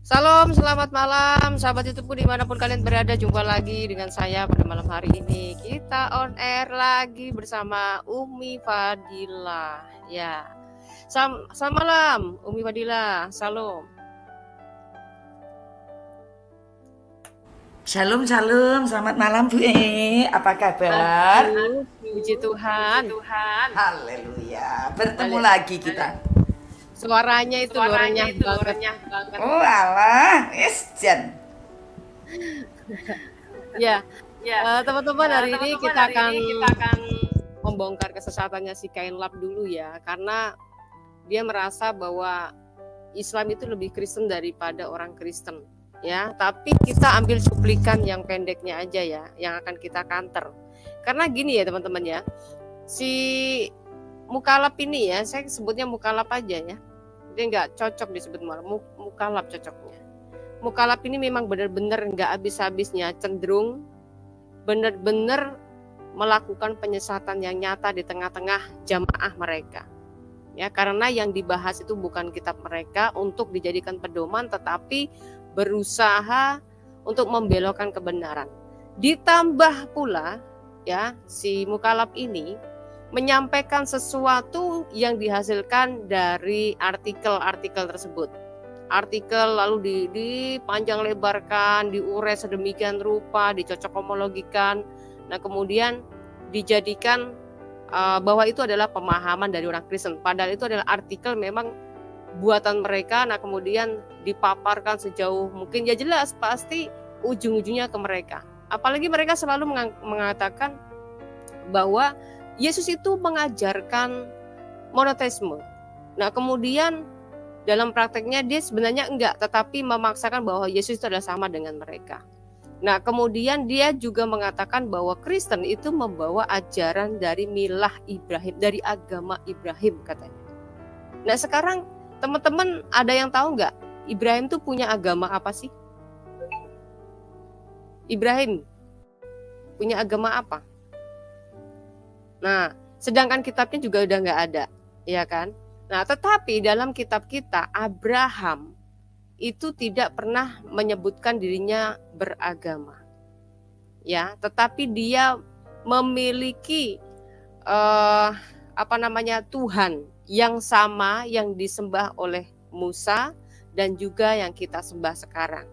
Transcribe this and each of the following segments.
Salam, selamat malam, sahabat YouTubeku dimanapun kalian berada. Jumpa lagi dengan saya pada malam hari ini. Kita on air lagi bersama Umi Fadila. Ya, selamat malam Umi Fadila. Salam. Shalom, shalom. Selamat malam, Bu Apa kabar? Aduh, puji Tuhan. Haleluya. Bertemu Balik. lagi kita. Suaranya itu loh renyah banget. Oh, alah. Jan. Ya, teman-teman, hari ini kita akan membongkar kesesatannya si Kain Lap dulu ya, karena dia merasa bahwa Islam itu lebih Kristen daripada orang Kristen ya. Tapi kita ambil cuplikan yang pendeknya aja ya, yang akan kita counter. Karena gini ya teman-teman ya, si Mukalap ini ya, saya sebutnya Mukalap aja ya, dia nggak cocok disebut Mukalap. Cocoknya Mukalap ini memang benar-benar nggak habis-habisnya cenderung benar-benar melakukan penyesatan yang nyata di tengah-tengah jamaah mereka. Ya, karena yang dibahas itu bukan kitab mereka untuk dijadikan pedoman, tetapi berusaha untuk membelokkan kebenaran. Ditambah pula ya, si Mukalap ini menyampaikan sesuatu yang dihasilkan dari artikel-artikel tersebut. Artikel lalu dipanjang lebarkan, diurai sedemikian rupa, dicocok homologikan. Nah, kemudian dijadikan bahwa itu adalah pemahaman dari orang Kristen, padahal itu adalah artikel memang buatan mereka. Nah, kemudian dipaparkan sejauh mungkin, ya jelas pasti ujung-ujungnya ke mereka. Apalagi mereka selalu mengatakan bahwa Yesus itu mengajarkan monoteisme. Nah, kemudian dalam prakteknya dia sebenarnya enggak, tetapi memaksakan bahwa Yesus itu adalah sama dengan mereka. Nah, kemudian dia juga mengatakan bahwa Kristen itu membawa ajaran dari milah Ibrahim, dari agama Ibrahim katanya. Nah, sekarang teman-teman ada yang tahu nggak Ibrahim tuh punya agama apa sih? Ibrahim punya agama apa? Nah, sedangkan kitabnya juga udah nggak ada, ya kan? Nah, tetapi dalam kitab kita Abraham itu tidak pernah menyebutkan dirinya beragama, ya, tetapi dia memiliki Tuhan yang sama yang disembah oleh Musa dan juga yang kita sembah sekarang.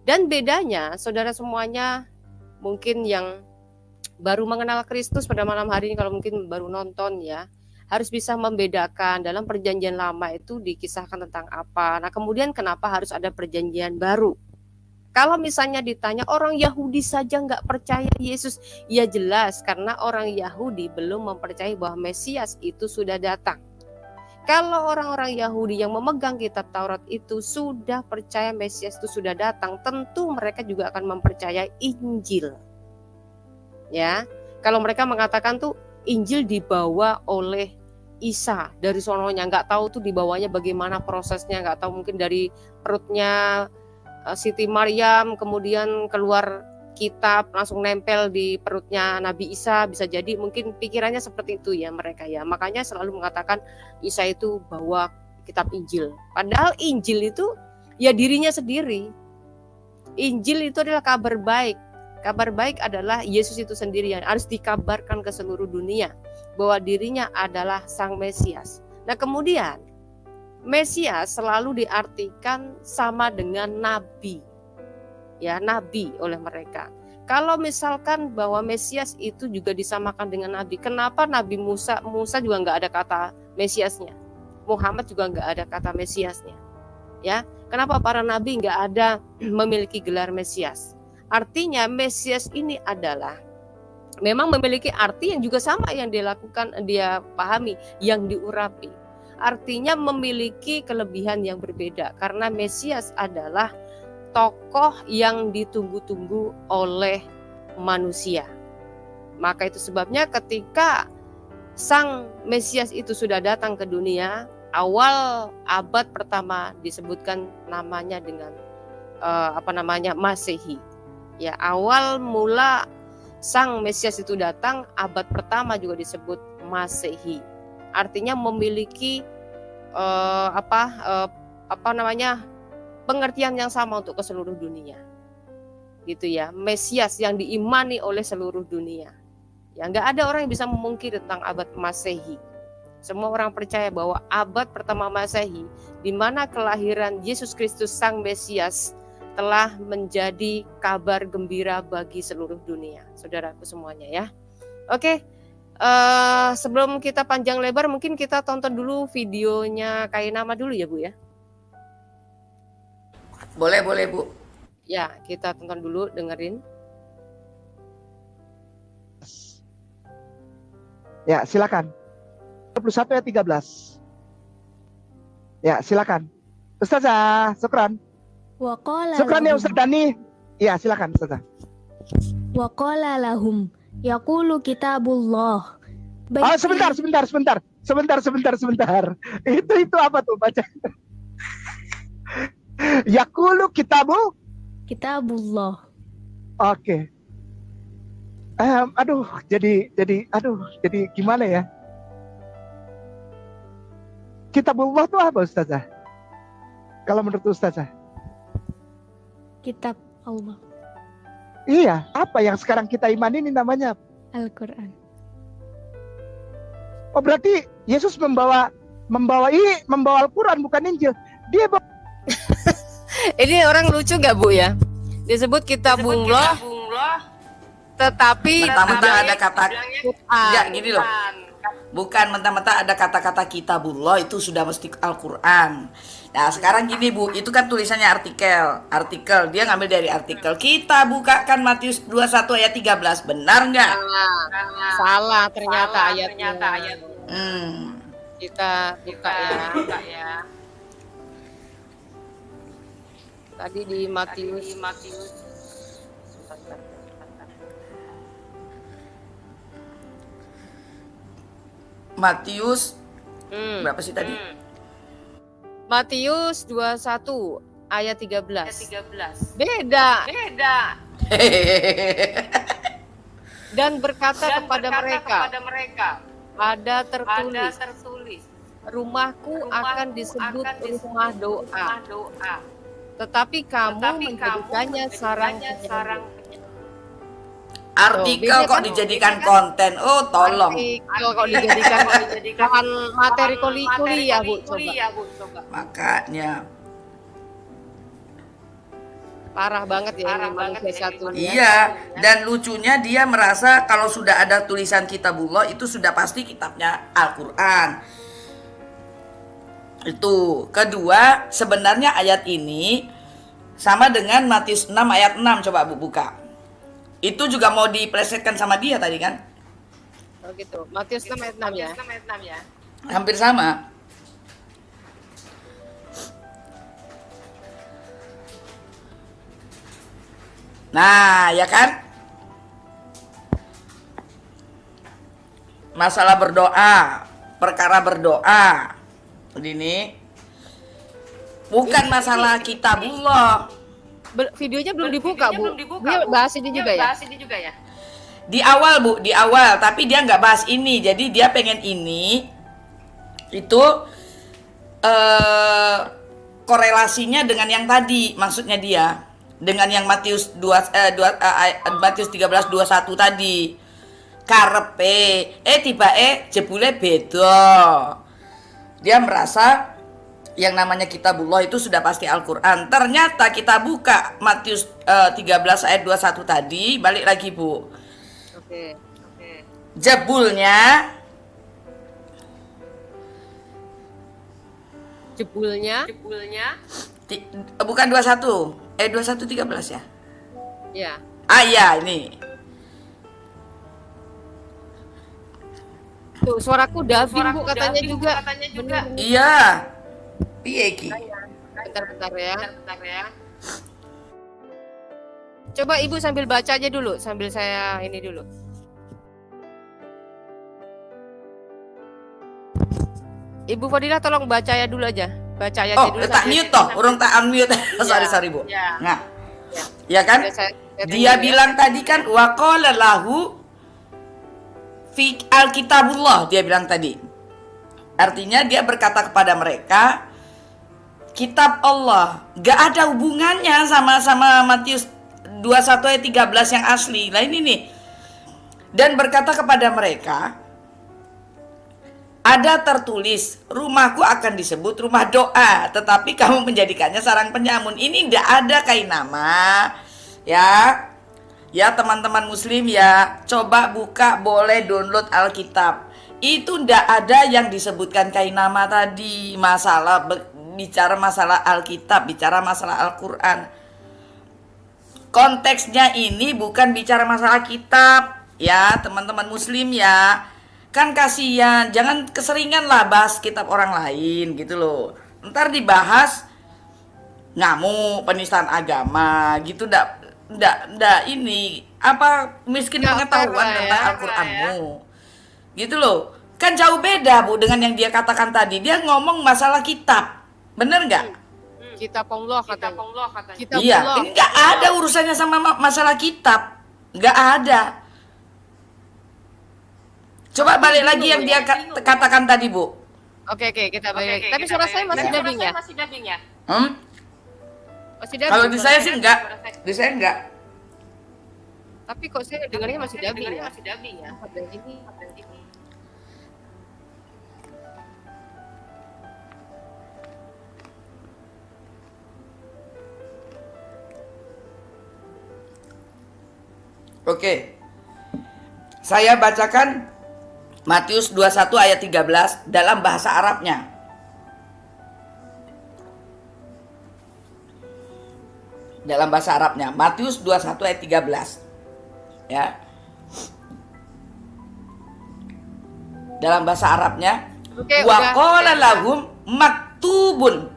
Dan bedanya, saudara semuanya mungkin yang baru mengenal Kristus pada malam hari ini, kalau mungkin baru nonton ya, harus bisa membedakan dalam perjanjian lama itu dikisahkan tentang apa. Nah, kemudian kenapa harus ada perjanjian baru? Kalau misalnya ditanya orang Yahudi saja nggak percaya Yesus, ya jelas karena orang Yahudi belum mempercayai bahwa Mesias itu sudah datang. Kalau orang-orang Yahudi yang memegang kitab Taurat itu sudah percaya Mesias itu sudah datang, tentu mereka juga akan mempercayai Injil. Ya, kalau mereka mengatakan tuh Injil dibawa oleh Isa dari sononya, nggak tahu tuh dibawanya bagaimana prosesnya, nggak tahu, mungkin dari perutnya Siti Maryam kemudian keluar kitab langsung nempel di perutnya Nabi Isa, bisa jadi mungkin pikirannya seperti itu ya mereka ya. Makanya selalu mengatakan Isa itu bawa kitab Injil. Padahal Injil itu ya dirinya sendiri. Injil itu adalah kabar baik. Kabar baik adalah Yesus itu sendiri yang harus dikabarkan ke seluruh dunia bahwa dirinya adalah Sang Mesias. Nah, kemudian Mesias selalu diartikan sama dengan nabi. Ya, nabi oleh mereka. Kalau misalkan bahwa Mesias itu juga disamakan dengan nabi, kenapa Nabi Musa juga nggak ada kata Mesiasnya? Muhammad juga nggak ada kata Mesiasnya. Ya, kenapa para nabi nggak ada memiliki gelar Mesias? Artinya Mesias ini adalah memang memiliki arti yang juga sama yang dia pahami, yang diurapi. Artinya memiliki kelebihan yang berbeda karena Mesias adalah tokoh yang ditunggu-tunggu oleh manusia. Maka itu sebabnya ketika Sang Mesias itu sudah datang ke dunia, awal abad pertama disebutkan namanya dengan Masehi. Ya, awal mula Sang Mesias itu datang, abad pertama juga disebut Masehi. Artinya memiliki pengertian yang sama untuk ke seluruh dunia. Gitu ya, Mesias yang diimani oleh seluruh dunia. Ya, nggak ada orang yang bisa memungkiri tentang abad Masehi. Semua orang percaya bahwa abad pertama Masehi, di mana kelahiran Yesus Kristus Sang Mesias telah menjadi kabar gembira bagi seluruh dunia, saudaraku semuanya ya. Oke, sebelum kita panjang lebar, mungkin kita tonton dulu videonya Kainama dulu ya Bu ya. Boleh Bu. Ya, kita tonton dulu, dengerin. Ya, silakan. 21 ayat 13. Ya, silakan. Ustazah, syukran. Syukran ya Ustaz Dani. Ya, silakan Ustazah. Wa qala lahum yaqulu kitabullah. Oh, sebentar. Itu apa tuh baca? Yaqulu Kitabullah. Oke. Jadi gimana ya? Kitabullah itu apa Ustazah? Kalau menurut Ustazah? Kitab Allah. Iya, apa yang sekarang kita imani ini namanya? Al-Quran. Oh, berarti Yesus membawa Al-Quran bukan Injil. Dia Ini orang lucu nggak Bu ya? Disebut kitabullah, tetapi Mentah-mentah ada kata Quran. ya gini loh. Bukan mentah-mentah ada kata-kata kitabullah itu sudah mesti Al-Quran. Nah sekarang gini Bu, itu kan tulisannya artikel, dia ngambil dari artikel. Kita bukakan Matius 21 ayat 13, benar nggak? Salah ternyata ayatnya. Kita buka ya. Tadi di Matius. Matius berapa sih tadi? Matius 21 ayat 13. Beda. Dan berkata kepada mereka, ada tertulis, rumahku akan disebut rumah doa. Tetapi kamu menjadikannya sarang penyembah. Artikel kok dijadikan konten? Oh tolong. Artikel kok dijadikan bahan materi kuliah Bu, coba. Makanya Parah banget ya ini manusia satu. iya, dan lucunya dia merasa kalau sudah ada tulisan kitabullah itu sudah pasti kitabnya Al-Quran. Itu. Kedua, sebenarnya ayat ini sama dengan Matius 6 ayat 6. Coba Bu buka. Itu juga mau diplesetkan sama dia tadi kan? Oh gitu. Matius 6 ayat 6 ya. Hampir sama. Nah, ya kan? Masalah berdoa, perkara berdoa. Ini bukan masalah kitabullah. Videonya belum dibuka, Bu. Dia bahas ini juga ya? Di awal, Bu, di awal, tapi dia nggak bahas ini. Jadi dia pengen ini itu korelasinya dengan yang tadi, maksudnya dia dengan yang Matius 13:21 tadi. Karepe tibae jebule beda. Dia merasa yang namanya kitabullah itu sudah pasti Al-Quran. Ternyata kita buka Matius 13 ayat 21 tadi, balik lagi Bu. Oke. Jebulnya bukan 21. 21:13 ya? Ya. Ya ini. Tuh, suaraku dubbing Bu katanya juga. Bener. Iya. Piye iki? Bentar ya. Coba Ibu sambil baca aja dulu, sambil saya ini dulu. Ibu Fadilah tolong baca ya dulu aja. Baca ayatnya dulu. Tak mute toh, urung tak unmute. Sorry Bu. Ya. Nah. Ya kan? Dia bilang tadi kan waqala lahu fi alkitabullah, dia bilang tadi. Artinya dia berkata kepada mereka kitab Allah. Gak ada hubungannya sama Matius 21 ayat 13 yang asli. Nah ini nih. Dan berkata kepada mereka, ada tertulis, rumahku akan disebut rumah doa, tetapi kamu menjadikannya sarang penyamun. Ini tidak ada kainama. Ya. Ya teman-teman muslim ya, coba buka, boleh download Alkitab. Itu tidak ada yang disebutkan kainama tadi. Bicara masalah Alkitab, bicara masalah Al-Quran. Konteksnya ini bukan bicara masalah kitab. Ya teman-teman muslim ya, kan kasihan, jangan keseringan lah bahas kitab orang lain gitu loh. Ntar dibahas ngamuk, penistaan agama gitu. Ndak ini apa, miskin pengetahuan tentang Al-Quranmu gitu loh. Kan jauh beda Bu dengan yang dia katakan tadi. Dia ngomong masalah kitab, bener nggak? Kitab Allah katanya. Kitab Iya, Allah. ini nggak ada urusannya sama masalah kitab, nggak ada. Coba balik lagi yang dia katakan tadi Bu. Oke, kita balik lagi. Tapi suara saya masih dubbing ya? Masih dubbing. Kalau di saya sih enggak, di saya enggak. Tapi kok saya dengarnya masih dubbing ya? Ada ini. Oke. Saya bacakan Matius 21 ayat 13 dalam bahasa Arabnya. Dalam bahasa Arabnya, Matius 21 ayat 13. Ya. Dalam bahasa Arabnya, wa qala lahum maktubun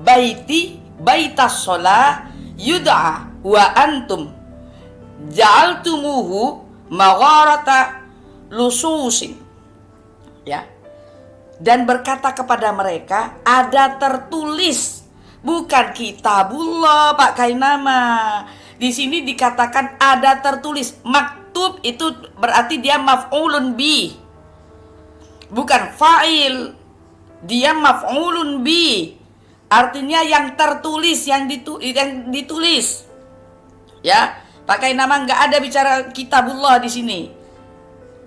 baiti baitas shalah yud'a wa antum ja'altumuhu magharata lususin. Ya. Dan berkata kepada mereka, ada tertulis, bukan kitabullah Pak Kainama. Di sini dikatakan ada tertulis. Maktub itu berarti dia maf'ulun bi, bukan fa'il. Dia maf'ulun bi, artinya yang tertulis, yang ditulis. Ya, Pak Kainama nggak ada bicara kitabullah di sini.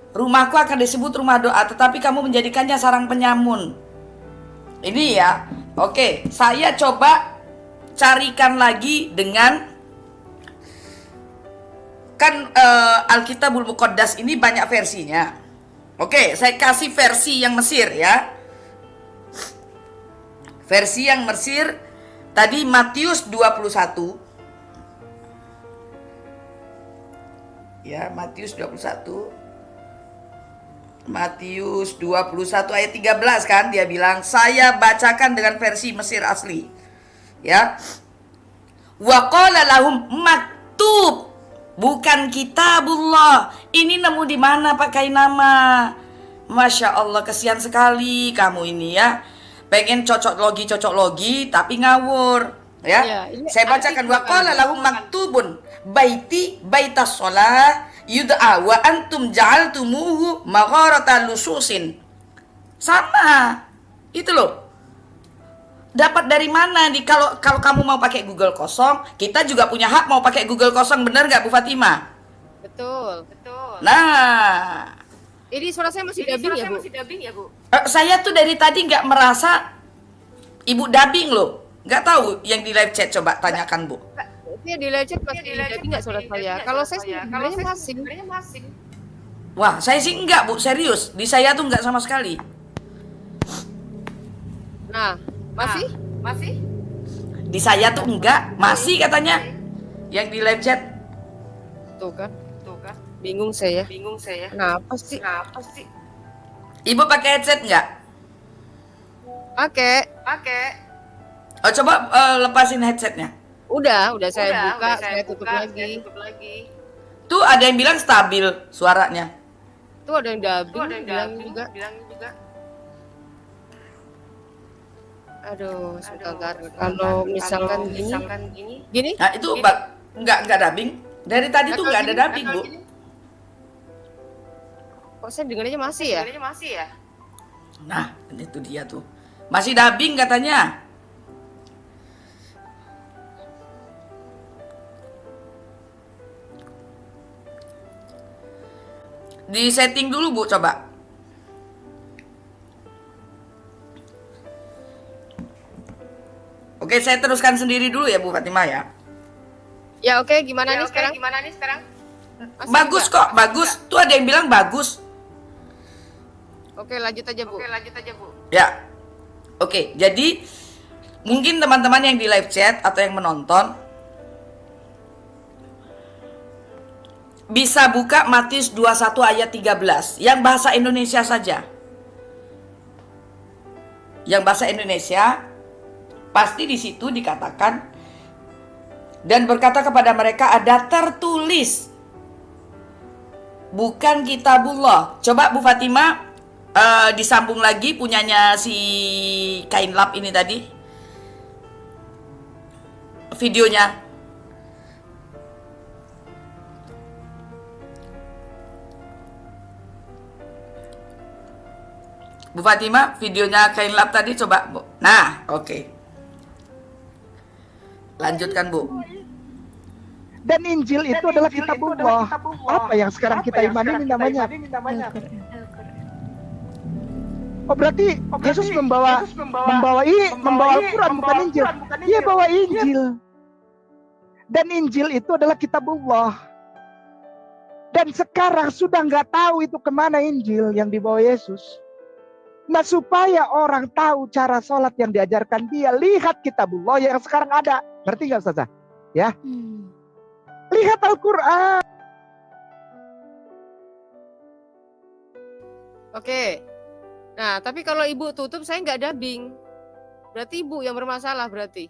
Rumahku akan disebut rumah doa, tetapi kamu menjadikannya sarang penyamun. Ini ya. Oke, saya coba carikan lagi dengan kan Alkitabul Muqaddas ini banyak versinya. Oke, saya kasih versi yang Mesir ya. Versi yang Mesir tadi Matius 21. Ya, Matius 21. Matius 21 ayat 13 kan dia bilang, saya bacakan dengan versi Mesir asli. Ya. Wa qala lahum maktub, bukan kitabullah. Ini nemu di mana Pak Kainama? Masya Allah, kesian sekali kamu ini ya. Pengen cocok logi tapi ngawur. Ya. Saya bacakan wa qala lahum maktubun baiti baitas shalah yud'a wa antum ja'altumuhu magharata lususin. Sama. Itu loh. Dapat dari mana nih? Kalau kamu mau pakai Google kosong, kita juga punya hak mau pakai Google kosong, benar nggak Bu Fatimah? Betul. Nah, Ini suara saya masih dubbing ya, Bu? Saya tuh dari tadi nggak merasa Ibu dubbing loh. Nggak tahu yang di live chat, coba tanyakan Bu. Dia di live chat masih dubbing nggak suara saya? Kalau saya sebenarnya masing. Wah, saya sih enggak Bu, serius. Di saya tuh enggak sama sekali. Nah, masih? Di saya tuh enggak, masih katanya. Yang di live chat. Tuh kan. Bingung saya. Kenapa sih? Ibu pakai headset enggak? Pakai. Oh, coba lepasin headsetnya. Udah saya buka, saya tutup lagi. Tuh ada yang bilang stabil suaranya. Tuh ada yang dubbing, bilang juga. Aduh, sebentar. Kalau misalkan gini? Nah, itu enggak dubbing. Dari tadi tuh enggak ada dubbing, Bu. Kok saya dengarnya masih ya? Nah, itu dia tuh. Masih dubbing katanya. Di setting dulu Bu, coba. Oke, saya teruskan sendiri dulu ya Bu Fatimah ya. Ya oke, gimana nih sekarang? Masih Bagus juga? kok, bagus. Tuh ada yang bilang bagus. Oke, lanjut aja Bu. Ya. Oke, jadi mungkin teman-teman yang di live chat atau yang menonton bisa buka Matius 21 ayat 13 yang bahasa Indonesia saja. Yang bahasa Indonesia pasti di situ dikatakan dan berkata kepada mereka ada tertulis, bukan kitabullah. Coba Bu Fatimah disambung lagi punyanya si Kain Lab ini tadi videonya. Bu Fatimah, videonya Kain Lab tadi coba Bu. Nah, oke. Lanjutkan Bu. Dan Injil itu adalah kitabullah. Apa yang sekarang kita imani ini namanya? Al-Quran. Oh berarti Yesus membawa Al-Quran bukan Injil. Dia bawa Injil. Dan Injil itu adalah kitabullah. Dan sekarang sudah nggak tahu itu kemana Injil yang dibawa Yesus. Nah supaya orang tahu cara sholat yang diajarkan dia, lihat kitabullah yang sekarang ada. Ngerti nggak Ustazah? Ya. Lihat Al-Quran. Oke. Nah, tapi kalau Ibu tutup saya nggak dubbing. Berarti Ibu yang bermasalah berarti.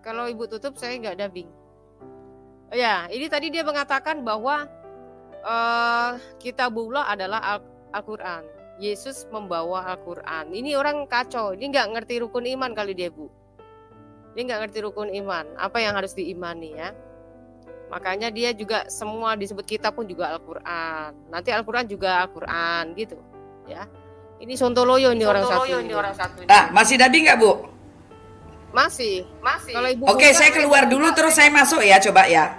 Kalau Ibu tutup saya nggak dubbing. Oh ya, ini tadi dia mengatakan bahwa kitabullah adalah Al-Quran. Yesus membawa Al-Quran. Ini orang kacau. Ini nggak ngerti rukun iman kali dia, Bu. Dia nggak ngerti rukun iman. Apa yang harus diimani ya. Makanya dia juga semua disebut kitab pun juga Al-Quran. Nanti Al-Quran juga Al-Quran gitu ya. Ini sontoloyo ini orang satu ini. Masih dubbing nggak Bu? Masih. Kalau Ibu Oke, buka, saya keluar dulu terus saya masuk ya, coba ya.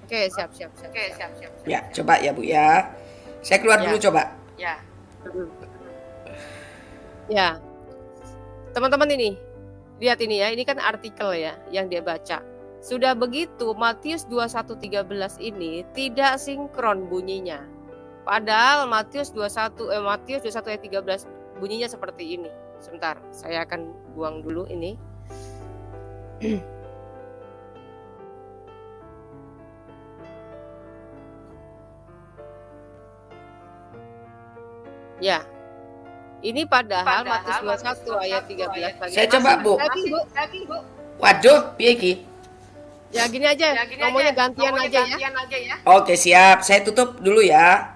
Oke, siap. Ya, coba ya Bu ya. Saya keluar Ya. dulu coba. Ya. Teman-teman ini, lihat ini ya. Ini kan artikel ya yang dia baca. Sudah begitu Matius 21:13 ini tidak sinkron bunyinya. Padahal Matius 21 ayat 13 bunyinya seperti ini. Sebentar, saya akan buang dulu ini. Ya. Ini padahal Matius 21 ayat 13 lagi. Saya coba Bu. Daging, Bu. Waduh, piye iki? Ya gini aja, ngomongnya gantian aja ya. Oke, siap. Saya tutup dulu ya.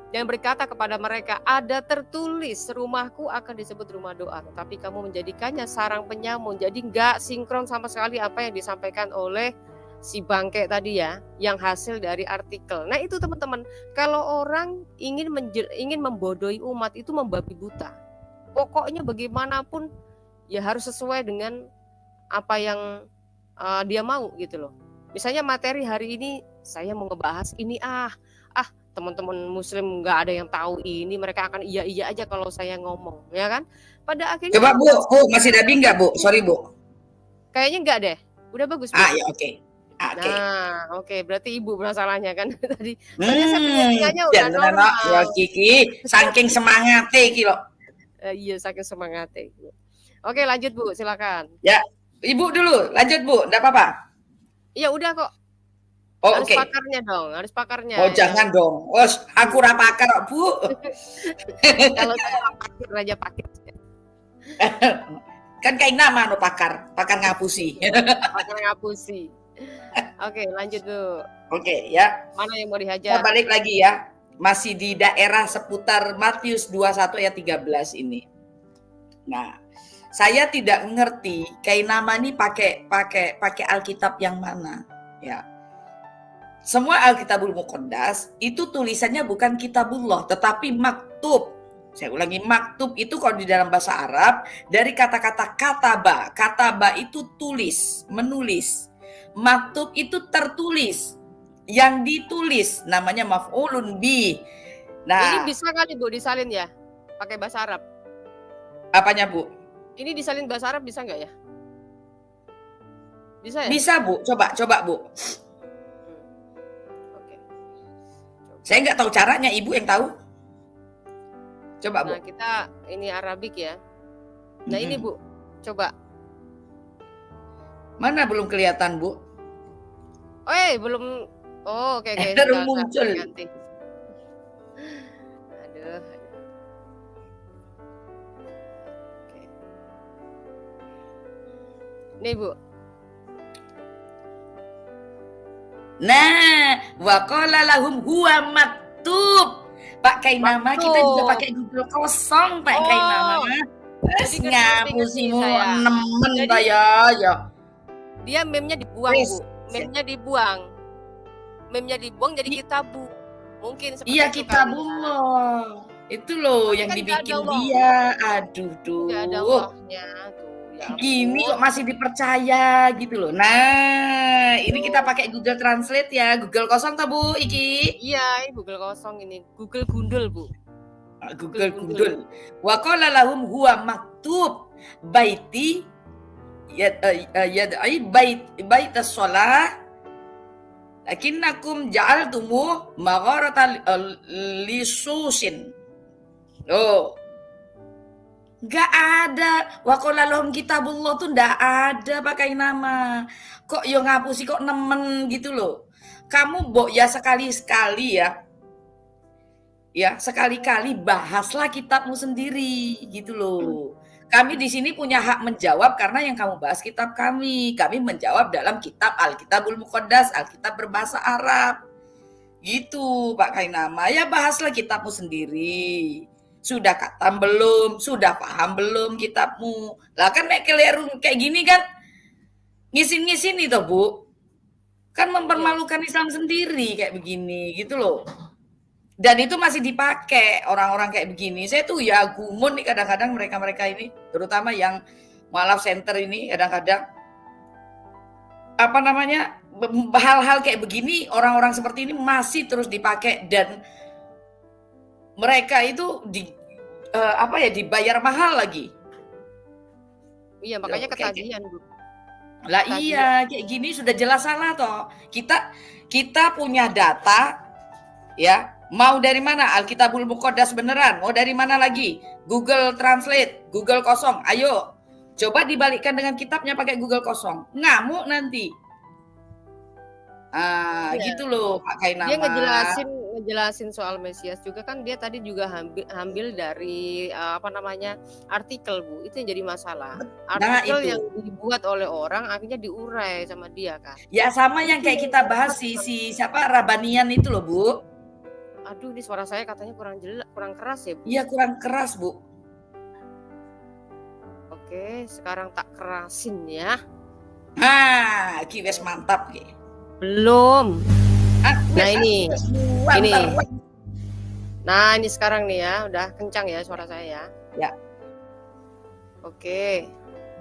Dan berkata kepada mereka, ada tertulis rumahku akan disebut rumah doa, tetapi kamu menjadikannya sarang penyamun. Jadi nggak sinkron sama sekali apa yang disampaikan oleh si bangke tadi ya, yang hasil dari artikel. Nah itu teman-teman, kalau orang ingin membodohi umat itu membabi buta. Pokoknya bagaimanapun ya harus sesuai dengan apa yang dia mau gitu loh. Misalnya materi hari ini saya mau ngebahas ini teman-teman muslim nggak ada yang tahu ini, mereka akan iya aja kalau saya ngomong ya kan. Pada akhirnya Coba Bu, masih dubbing nggak Bu? Sorry Bu. Kayaknya enggak deh. Udah bagus Bu. Ya oke. Oke. Nah, oke, berarti Ibu masalahnya kan tadi. Saya pengertiannya udah jangan normal. ya Kiki, saking semangatnya iki loh. Iya, saking semangatnya Ibu. Oke, lanjut Bu, silakan. Ya, Ibu dulu, lanjut Bu, enggak apa-apa. Iya, udah kok. Oh, harus oke. pakarnya dong, harus pakarnya. Oh, jangan dong. Aku ora pakar, Bu. Kalau saya pakir aja pakir. Kan kayak nama no pakar ngapusi. Pakar ngapusi. Oke, lanjut Bu. Oke, ya. Mana yang mau Kita dihajar? balik lagi ya. Masih di daerah seputar Matius 21 ayat 13 ini. Nah, saya tidak mengerti kayak nama ini pakai Alkitab yang mana, ya. Semua Alkitabul Muqaddas itu tulisannya bukan kitabullah tetapi maktub. Saya ulangi, maktub itu kalau di dalam bahasa Arab dari kata-kata kataba. Kataba itu tulis, menulis. Maktub itu tertulis. yang ditulis namanya maf'ulun bih. Ini Nah, bisa kali Bu disalin ya? Pakai bahasa Arab. apanya Bu? Ini disalin bahasa Arab bisa nggak ya? Bisa ya? Bisa Bu, coba Bu. Oke. Saya nggak tahu caranya, Ibu yang tahu. Coba Bu. Nah, kita ini Arabik ya. Nah, ini Mm-mm. Bu, coba. Mana belum kelihatan Bu? Belum. Oh, oke. Baru Sudah, muncul. ganti. Aduh. Oke. Nih Bu. Nah, waqala lahum huwa maktub. Pakai nama kita juga Maktub. pakai Google kosong pakai Oh, nama. jadi Ngapusimu saya. nemen Jadi- ta ya. Dia meme-nya dibuang, Wis. Bu. Meme-nya dibuang. Meme-nya dibuang jadi kitabu. Mungkin seperti Iya itu kitabullah. Itu loh Tapi yang kan nggak dibikin ada Allah. dia. Aduh tuh. Nggak ada Allahnya tuh. Ya Gini ampun. kok masih dipercaya gitu loh. Nah, ini kita pakai Google Translate ya. Google kosong tak Bu iki? Iya, ini Google kosong ini. Google gundul, Bu. Google gundul. Wa qala lahum huwa maktub baiti yad'i baitas shalah lakinnakum ja'altumu magharata lisusin. Oh. Gak ada. Wa qala lahum kitabullah tuh ndak ada pakai nama. Kok yo ngapusi kok nemen gitu loh. Kamu mbok ya sekali-sekali ya. Ya, sekali-kali bahaslah kitabmu sendiri gitu loh. Kami di sini punya hak menjawab karena yang kamu bahas kitab kami. Kami menjawab dalam kitab Alkitabul Muqaddas, Alkitab berbahasa Arab. Gitu, Pak Kainama. Ya bahaslah kitabmu sendiri. Sudah katam belum? Sudah paham belum kitabmu? Lah kan nek keliru kayak gini kan ngisin-ngisin itu, Bu. Kan mempermalukan Islam sendiri kayak begini gitu loh. Dan itu masih dipakai orang-orang kayak begini. Saya tuh ya gumun nih kadang-kadang mereka-mereka ini, terutama yang mualaf center ini kadang-kadang apa namanya hal-hal kayak begini orang-orang seperti ini masih terus dipakai dan mereka itu dibayar mahal lagi. Iya, makanya Oke, ketagihan, Bu. Lah Ketagihan. iya, kayak gini sudah jelas salah toh. Kita punya data ya. Mau dari mana? Alkitabul Muqaddas beneran. Mau dari mana lagi? Google Translate, Google kosong. Ayo, coba dibalikkan dengan kitabnya pakai Google kosong. Ngamuk nanti. Gitu loh Pak Kainama. Dia ngejelasin soal Mesias juga kan dia tadi juga ambil dari artikel Bu. Itu yang jadi masalah. Artikel itu. yang dibuat oleh orang akhirnya diurai sama dia kan. Ya sama yang kayak kita bahas si siapa Rabanian itu loh Bu. Aduh, ini suara saya katanya kurang keras ya, Bu. Iya kurang keras Bu. Oke, sekarang tak kerasin ya. Kiwes mantap ki. Belum. Nah, ini. Ini. Nah, ini sekarang nih ya, udah kencang ya suara saya ya. Ya. Oke.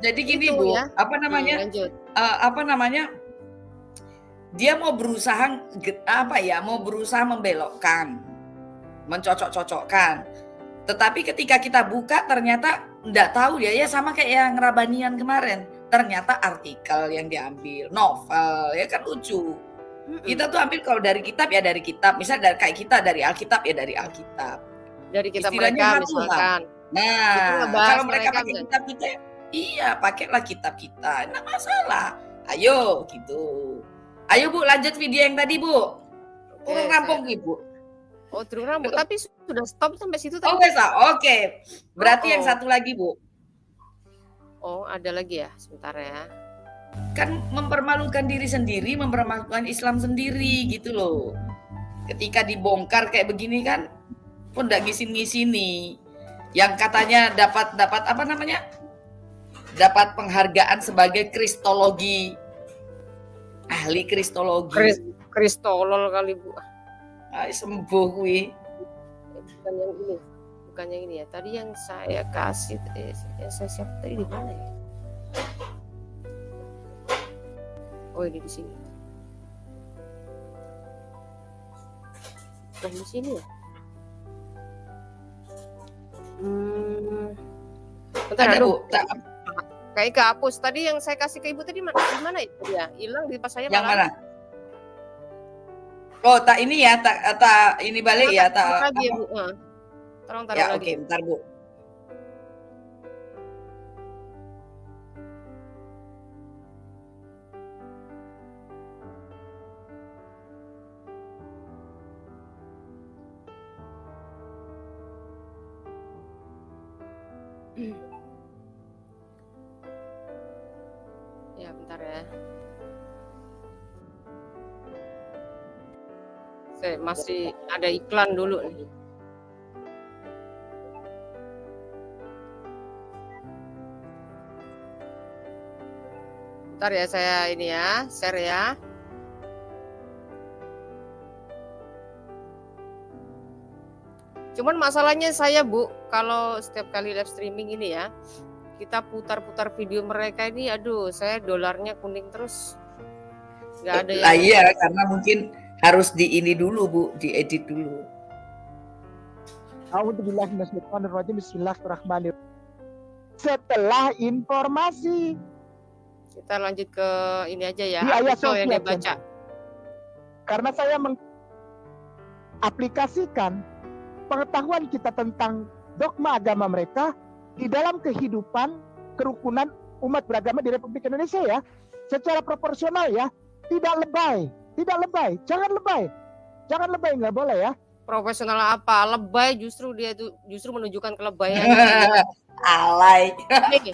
Jadi gini Itu Bu, ya. Lanjut. Dia mau berusaha membelokkan, mencocok-cocokkan. Tetapi ketika kita buka ternyata enggak tahu dia ya sama kayak yang Rabanian kemarin. Ternyata artikel yang diambil, novel, ya kan lucu. Kita tuh ambil kalau dari kitab ya dari kitab, misalnya kayak kita dari Alkitab ya dari Alkitab. Dari kitab Istilahnya mereka misalkan. Nah, kalau mereka pakai kitab kita, iya pakailah kitab kita, nggak masalah. Ayo gitu. Ayo Bu, lanjut video yang tadi Bu. Kurang rampung Bu. Oh, terus rambut. Tapi sudah stop sampai situ tadi. Oke. Berarti yang satu lagi Bu. Oh, ada lagi ya, sebentar ya. Kan mempermalukan diri sendiri, mempermalukan Islam sendiri gitu loh. Ketika dibongkar kayak begini kan, pun nggak ngisin-ngisini. Yang katanya dapat apa namanya? Dapat penghargaan sebagai kristologi, ahli kristologi. Kristolol kali Bu. Sembuh kuwi. Bukan yang ini ya. Tadi yang saya kasih saya siap tadi di mana ya? Oh, ini di sini. Oh, di sini ya. Bentar, Ada aduh. Bu. Kayak kehapus. Tadi yang saya kasih ke Ibu tadi gimana ya? Hilang di pas saya Yang malah. mana? Oh, tak ini ya, tak ini balik ya, Taruh tak lagi ya, apa? Bu. Tolong taruh Ya, lagi. oke, bentar Bu. Ya, bentar ya. Saya masih ada iklan dulu nih. Bentar ya, saya ini ya, share ya. Cuman masalahnya saya, Bu, kalau setiap kali live streaming ini ya, kita putar-putar video mereka ini, aduh, saya dolarnya kuning terus. Nggak ada yang... Lah iya, karena mungkin harus di ini dulu Bu, diedit dulu. A'udzubillahi minasyaitonirrajim. Bismillahirrahmanirrahim. Setelah informasi, Kita lanjut ke ini aja ya, Di ayat artikel yang dia Sofia, baca. karena saya mengaplikasikan pengetahuan kita tentang dogma agama mereka di dalam kehidupan kerukunan umat beragama di Republik Indonesia ya, secara proporsional ya, tidak lebay, jangan lebay, nggak boleh ya. Profesional apa? Lebay, justru dia itu justru menunjukkan kelebayan. Alay. Nih,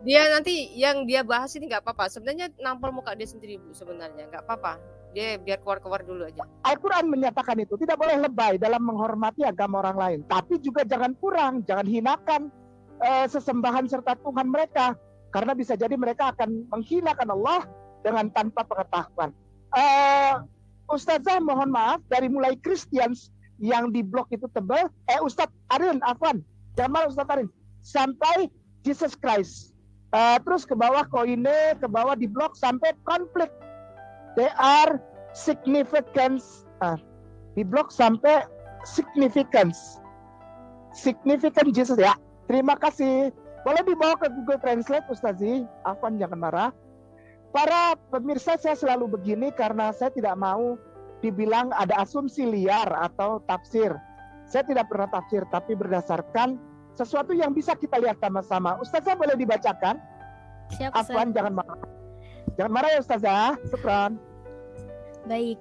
dia nanti yang dia bahas ini nggak apa-apa. Sebenarnya nampol muka dia sendiri, Bu, sebenarnya nggak apa-apa. Dia biar keluar dulu aja. Al-Quran menyatakan itu tidak boleh lebay dalam menghormati agama orang lain, tapi juga jangan kurang, jangan hinakan sesembahan serta Tuhan mereka, karena bisa jadi mereka akan menghinakan Allah dengan tanpa pengetahuan. Ustazah mohon maaf, dari mulai Christians yang di blog itu tebal, Ustadz Arin, Afwan, Jamal Ustadz Arin, sampai Jesus Christ, terus ke bawah Koine, ke bawah di blog sampai konflik. They are significance, di blog sampai significant Jesus ya. Terima kasih. Boleh dibawa ke Google Translate, Ustazi. Afwan, jangan marah. Para pemirsa, saya selalu begini karena saya tidak mau dibilang ada asumsi liar atau tafsir. Saya tidak pernah tafsir, tapi berdasarkan sesuatu yang bisa kita lihat sama-sama. Ustazah boleh dibacakan? Siap, Afwan, jangan marah. Jangan marah ya Ustazah. Syukran. Baik.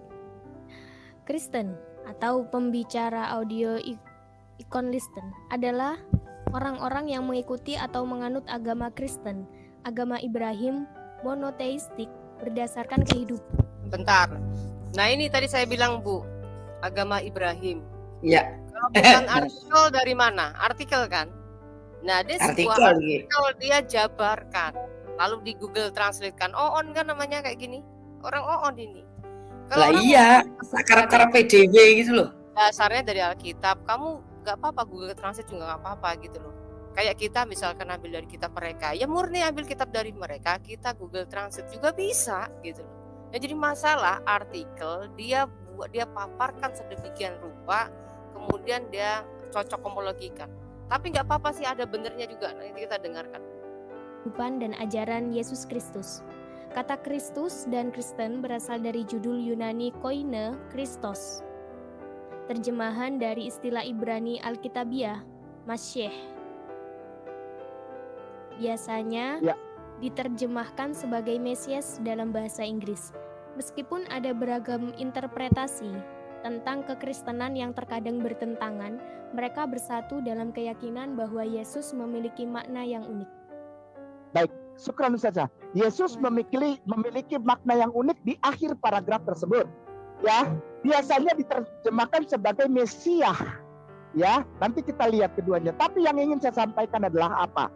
Kristen atau pembicara audio icon listen adalah orang-orang yang mengikuti atau menganut agama Kristen, agama Ibrahim, monoteistik, berdasarkan kehidupan. Bentar. Nah, ini tadi saya bilang, Bu, agama Ibrahim. Ya. Kalau bukan artikel dari mana? Artikel kan? Nah, dia sebuah artikel dia jabarkan. Lalu di Google Translate kan, Oon kan namanya kayak gini. Orang Oon ini. Lah iya, akar-akar PDW gitu loh. Dasarnya dari Alkitab, kamu nggak apa-apa Google Translate juga nggak apa-apa gitu loh. Kayak kita misalkan ambil dari kitab mereka, ya murni ambil kitab dari mereka, kita Google Translate juga bisa gitu loh. Ya, jadi masalah artikel dia paparkan sedemikian rupa, kemudian dia cocok homologikan. Tapi nggak apa-apa sih, ada benernya juga. Nanti kita dengarkan. Kehidupan dan ajaran Yesus Kristus. Kata Kristus dan Kristen berasal dari judul Yunani koine, Kristos. Terjemahan dari istilah Ibrani Alkitabiah, Mashiach. Biasanya diterjemahkan sebagai Mesias dalam bahasa Inggris. Meskipun ada beragam interpretasi tentang kekristenan yang terkadang bertentangan, mereka bersatu dalam keyakinan bahwa Yesus memiliki makna yang unik. Baik, syukran Ustazah. Yesus memiliki makna yang unik di akhir paragraf tersebut. Ya, biasanya diterjemahkan sebagai Mesias. Ya, nanti kita lihat keduanya. Tapi yang ingin saya sampaikan adalah apa?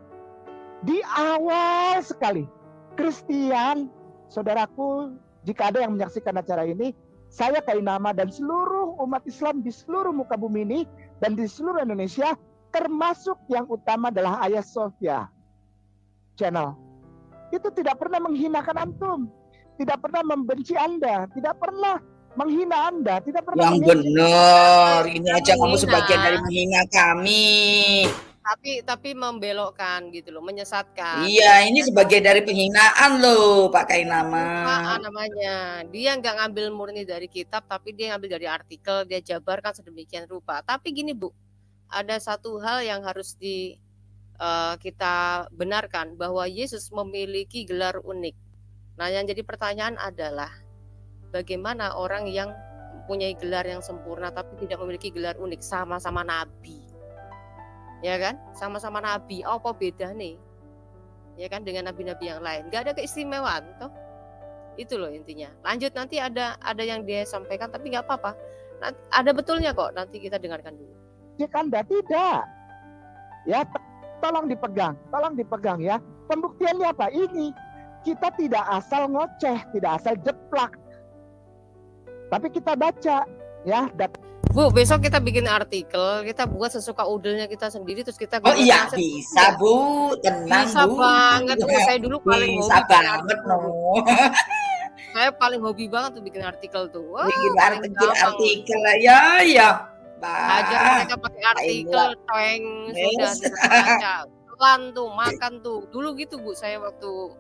Di awal sekali, Kristen, saudaraku, jika ada yang menyaksikan acara ini, saya Kainama dan seluruh umat Islam di seluruh muka bumi ini dan di seluruh Indonesia, termasuk yang utama adalah Ayah Sofia channel. Itu tidak pernah menghinakan antum, tidak pernah membenci Anda, tidak pernah menghina Anda, tidak pernah Yang menghina. benar, ini Bukan aja kamu menghina. sebagian dari menghina kami. Tapi membelokkan gitu loh, menyesatkan. Iya, ini sebagian dari penghinaan loh, Pak Kainama. Penistaan namanya. Dia nggak ngambil murni dari kitab, tapi dia ngambil dari artikel, dia jabarkan sedemikian rupa. Tapi gini Bu, ada satu hal yang harus kita benarkan, bahwa Yesus memiliki gelar unik. Nah, yang jadi pertanyaan adalah bagaimana orang yang mempunyai gelar yang sempurna tapi tidak memiliki gelar unik, sama-sama nabi. Ya kan? Sama-sama nabi. Apa beda nih? Ya kan, dengan nabi-nabi yang lain. Gak ada keistimewaan toh. Itu loh intinya. Lanjut, nanti ada yang dia sampaikan, tapi nggak apa-apa. Ada betulnya kok. Nanti kita dengarkan dulu. Anda tidak. Ya, tolong dipegang ya. Pembuktiannya apa? Ini kita tidak asal ngoceh, tidak asal jeplak. Tapi kita baca ya. Bu, besok kita bikin artikel, kita buat sesuka udelnya kita sendiri, terus kita Oh iya, bisa Bu, tenang bisa Bu. banget. Saya dulu paling bisa hobi banget no. Saya paling hobi banget tuh bikin artikel tuh. Wah, Bikin paling artikel ya. Ajar mereka pakai artikel, toeng, sudah baca. Pelan tuh, makan tuh. Dulu gitu Bu, saya waktu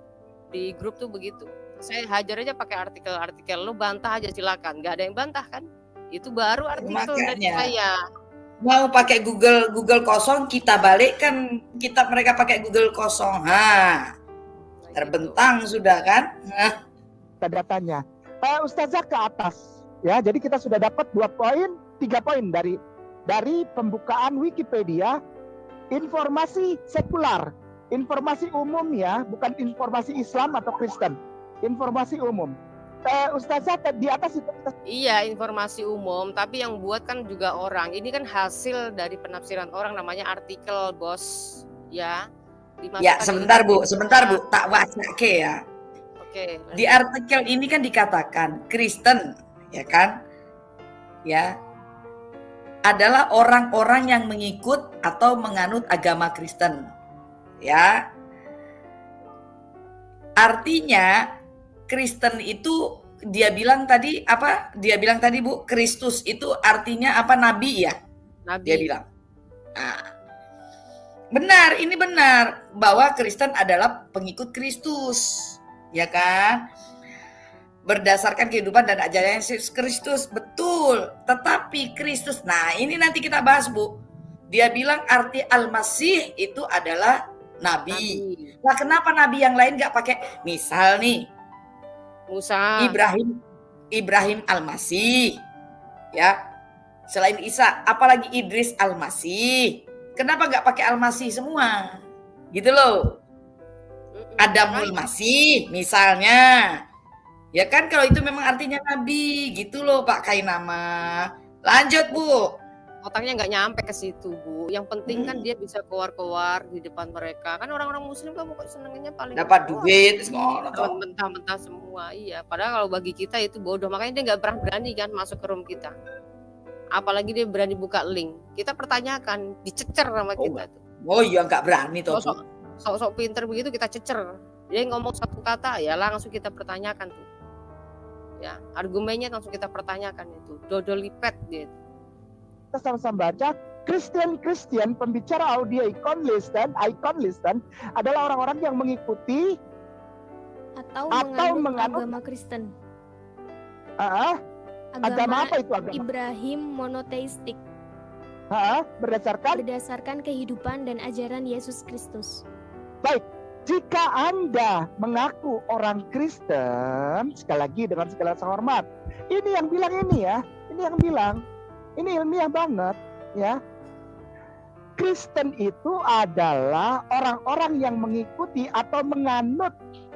di grup tuh begitu. Saya hajar aja pakai artikel. Lu bantah aja silakan. Gak ada yang bantah kan? Itu baru artikel dari saya. Mau pakai Google kosong, kita balik kan mereka pakai Google kosong. Terbentang gitu. Sudah kan? Datanya. Ustazah ke atas. Ya, jadi kita sudah dapat 3 poin dari pembukaan Wikipedia. Informasi sekular, informasi umum ya, bukan informasi Islam atau Kristen. Informasi umum. Ustazah di atas itu. Iya, informasi umum, tapi yang buat kan juga orang. Ini kan hasil dari penafsiran orang, namanya artikel, Bos. Ya. Ya, sebentar Bu, tak wacake ya. Oke. Di artikel ini kan dikatakan Kristen, ya kan? Ya. Adalah orang-orang yang mengikut atau menganut agama Kristen. Ya. Artinya Kristen itu dia bilang tadi apa? Dia bilang tadi Bu, Kristus itu artinya apa? Nabi ya? Nabi. Dia bilang. Nah, benar, ini benar bahwa Kristen adalah pengikut Kristus, ya kan? Berdasarkan kehidupan dan ajaran Yesus Kristus, betul. Tetapi Kristus, nah ini nanti kita bahas Bu. Dia bilang arti Al-Masih itu adalah Nabi. Nah kenapa Nabi yang lain nggak pakai? Misal nih, Musa, Ibrahim Al-Masih, ya. Selain Isa, apalagi Idris Al-Masih. Kenapa nggak pakai Al-Masih semua? Gitu loh. Adamul Masih, misalnya. Ya kan, kalau itu memang artinya Nabi, gitu loh Pak Kainama. Lanjut Bu. Otaknya nggak nyampe ke situ Bu. Yang penting kan dia bisa keluar di depan mereka. Kan orang-orang Muslim kan pokoknya senengnya paling dapat duit, mentah-mentah semua. Iya. Padahal kalau bagi kita itu bodoh. Makanya dia nggak berani kan masuk ke room kita. Apalagi dia berani buka link. Kita pertanyakan, dicecer sama kita tuh. Oh iya, nggak berani tuh. Sok-sok pinter begitu kita cecer. Dia ngomong satu kata ya langsung kita pertanyakan tuh. Ya, argumennya langsung kita pertanyakan itu. Dodol lipet dia. Kita sama-sama baca, Christian pembicara audio icon listen adalah orang-orang yang mengikuti atau menganut agama Kristen. Agama apa itu agama? Ibrahim monoteistik. Berdasarkan kehidupan dan ajaran Yesus Kristus. Baik, jika Anda mengaku orang Kristen, sekali lagi dengan segala hormat, ini yang bilang ini ya, ini ilmiah banget ya. Kristen itu adalah orang-orang yang mengikuti atau menganut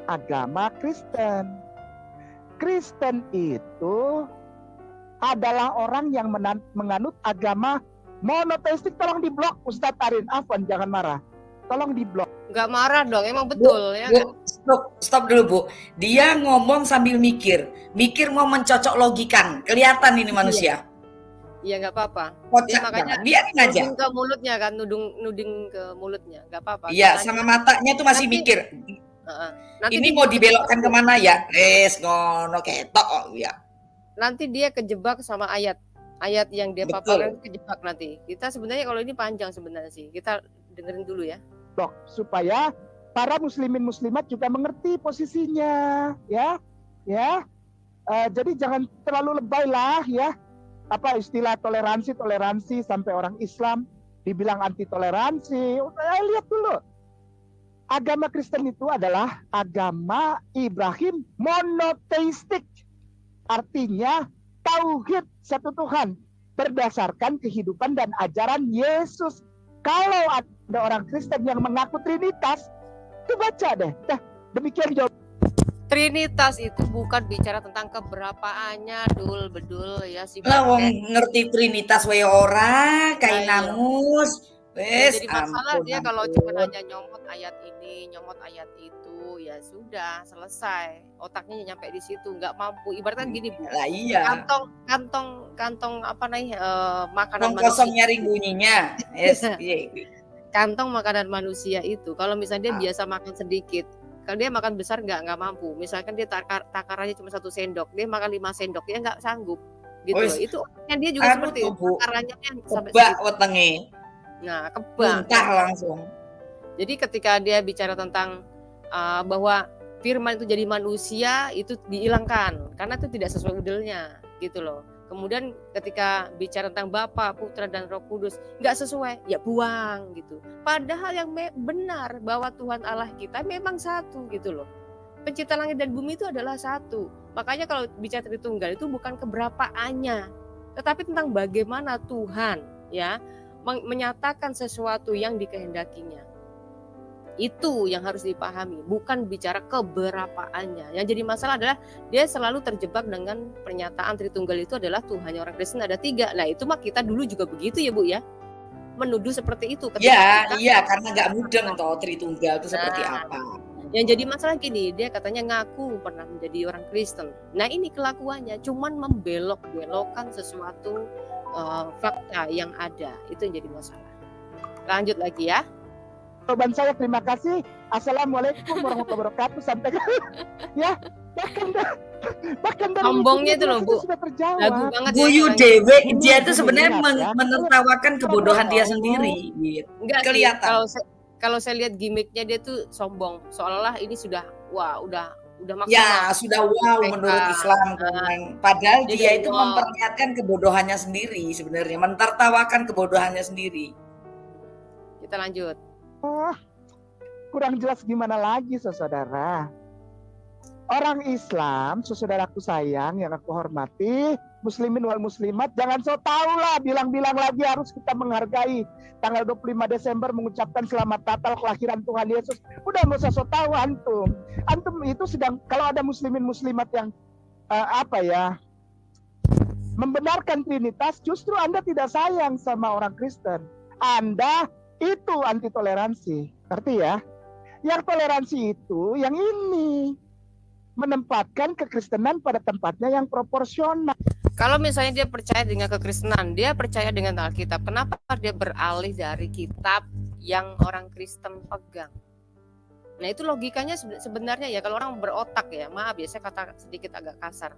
agama Kristen. Kristen itu adalah orang yang menganut agama monoteistik. Tolong diblok Ustadz Arin, Afwan, jangan marah. Tolong diblok. Nggak marah dong, emang betul ya. Stop dulu Bu. Dia ngomong sambil mikir mau mencocok logikan. Kelihatan ini manusia. Iya nggak apa-apa. Dia makanya biarin aja. Nuding ke mulutnya kan, nuding ke mulutnya, nggak apa-apa. Iya, sama matanya tuh masih mikir. Nanti ini mau dibelokkan kemana ya? Ngono ketok ya. nanti dia kejebak sama ayat yang dia paparkan, kejebak nanti. Kita sebenarnya kalau ini panjang sebenarnya sih. Kita dengerin dulu ya. Supaya para muslimin muslimat juga mengerti posisinya, ya. Jadi jangan terlalu lebay lah, ya. Apa istilah toleransi sampai orang Islam dibilang anti toleransi. Lihat dulu. Agama Kristen itu adalah agama Ibrahim monoteistik. Artinya tauhid satu Tuhan berdasarkan kehidupan dan ajaran Yesus. Kalau ada orang Kristen yang mengaku Trinitas, itu baca deh. Demikian jawab. Trinitas itu bukan bicara tentang keberapaannya, bedul ya si lah wong ngerti Trinitas wae ora kae namus. Wes, jadi masalah dia kalau cuma hanya nyomot ayat ini, nyomot ayat itu, ya sudah selesai. Otaknya nyampe di situ, nggak mampu. Ibaratnya gini, Bu. Lah iya. Kantong apa nih makanan manusia. Kosong nyari bunyinya. Yes, kantong makanan manusia itu kalau misalnya dia biasa makan sedikit, kalau dia makan besar nggak mampu. Misalkan dia takarannya cuma 1 sendok, dia makan 5 sendok, dia nggak sanggup. Gitu loh. Itu yang dia juga seperti itu. Takarannya kan sampai wetenge. Nah, kebang langsung. Jadi ketika dia bicara tentang bahwa firman itu jadi manusia, itu dihilangkan karena itu tidak sesuai modelnya, gitu loh. Kemudian ketika bicara tentang Bapa, Putra dan Roh Kudus, nggak sesuai, ya buang gitu. Padahal yang benar bahwa Tuhan Allah kita memang satu, gitu loh. Pencipta langit dan bumi itu adalah satu. Makanya kalau bicara Tritunggal itu bukan keberapaannya, tetapi tentang bagaimana Tuhan ya menyatakan sesuatu yang dikehendakinya. Itu yang harus dipahami, bukan bicara keberapaannya. Yang jadi masalah adalah dia selalu terjebak dengan pernyataan Tritunggal itu adalah Tuhannya orang Kristen ada 3. Nah itu mah kita dulu juga begitu ya Bu ya, menuduh seperti itu. Iya karena nggak mudeng toh Tritunggal itu seperti apa. Yang jadi masalah gini, dia katanya ngaku pernah menjadi orang Kristen. Nah ini kelakuannya cuman membelok-belokkan sesuatu fakta yang ada, itu yang jadi masalah. Lanjut lagi ya. Jawaban saya terima kasih. Assalamualaikum warahmatullahi wabarakatuh. Sampai ya. Bahkan dari sombongnya itu loh Bu. Sudah terjawab. Lagu banget Buyu dewe dia itu sebenarnya menertawakan kebodohan dia sendiri. Enggak kelihatan. Kalau saya lihat gimmicknya dia tuh sombong. Seolah-olah ini sudah maksimal. Ya sudah menurut Islam kan. Padahal dia itu memperlihatkan kebodohannya sendiri sebenarnya, mentertawakan kebodohannya sendiri. Kita lanjut. Kurang jelas gimana lagi saudara. Orang Islam, saudaraku sayang yang aku hormati, muslimin wal muslimat, jangan so tau lah bilang-bilang lagi harus kita menghargai tanggal 25 Desember mengucapkan selamat Natal kelahiran Tuhan Yesus. Udah nggak usah so tau antum. Antum itu sedang, kalau ada muslimin muslimat yang membenarkan Trinitas, justru Anda tidak sayang sama orang Kristen. Anda itu anti toleransi. Ngerti ya? Yang toleransi itu yang ini, menempatkan kekristenan pada tempatnya yang proporsional. Kalau misalnya dia percaya dengan kekristenan, dia percaya dengan Alkitab, kenapa dia beralih dari kitab yang orang Kristen pegang? Nah itu logikanya sebenarnya ya, kalau orang berotak ya, maaf ya saya kata sedikit agak kasar.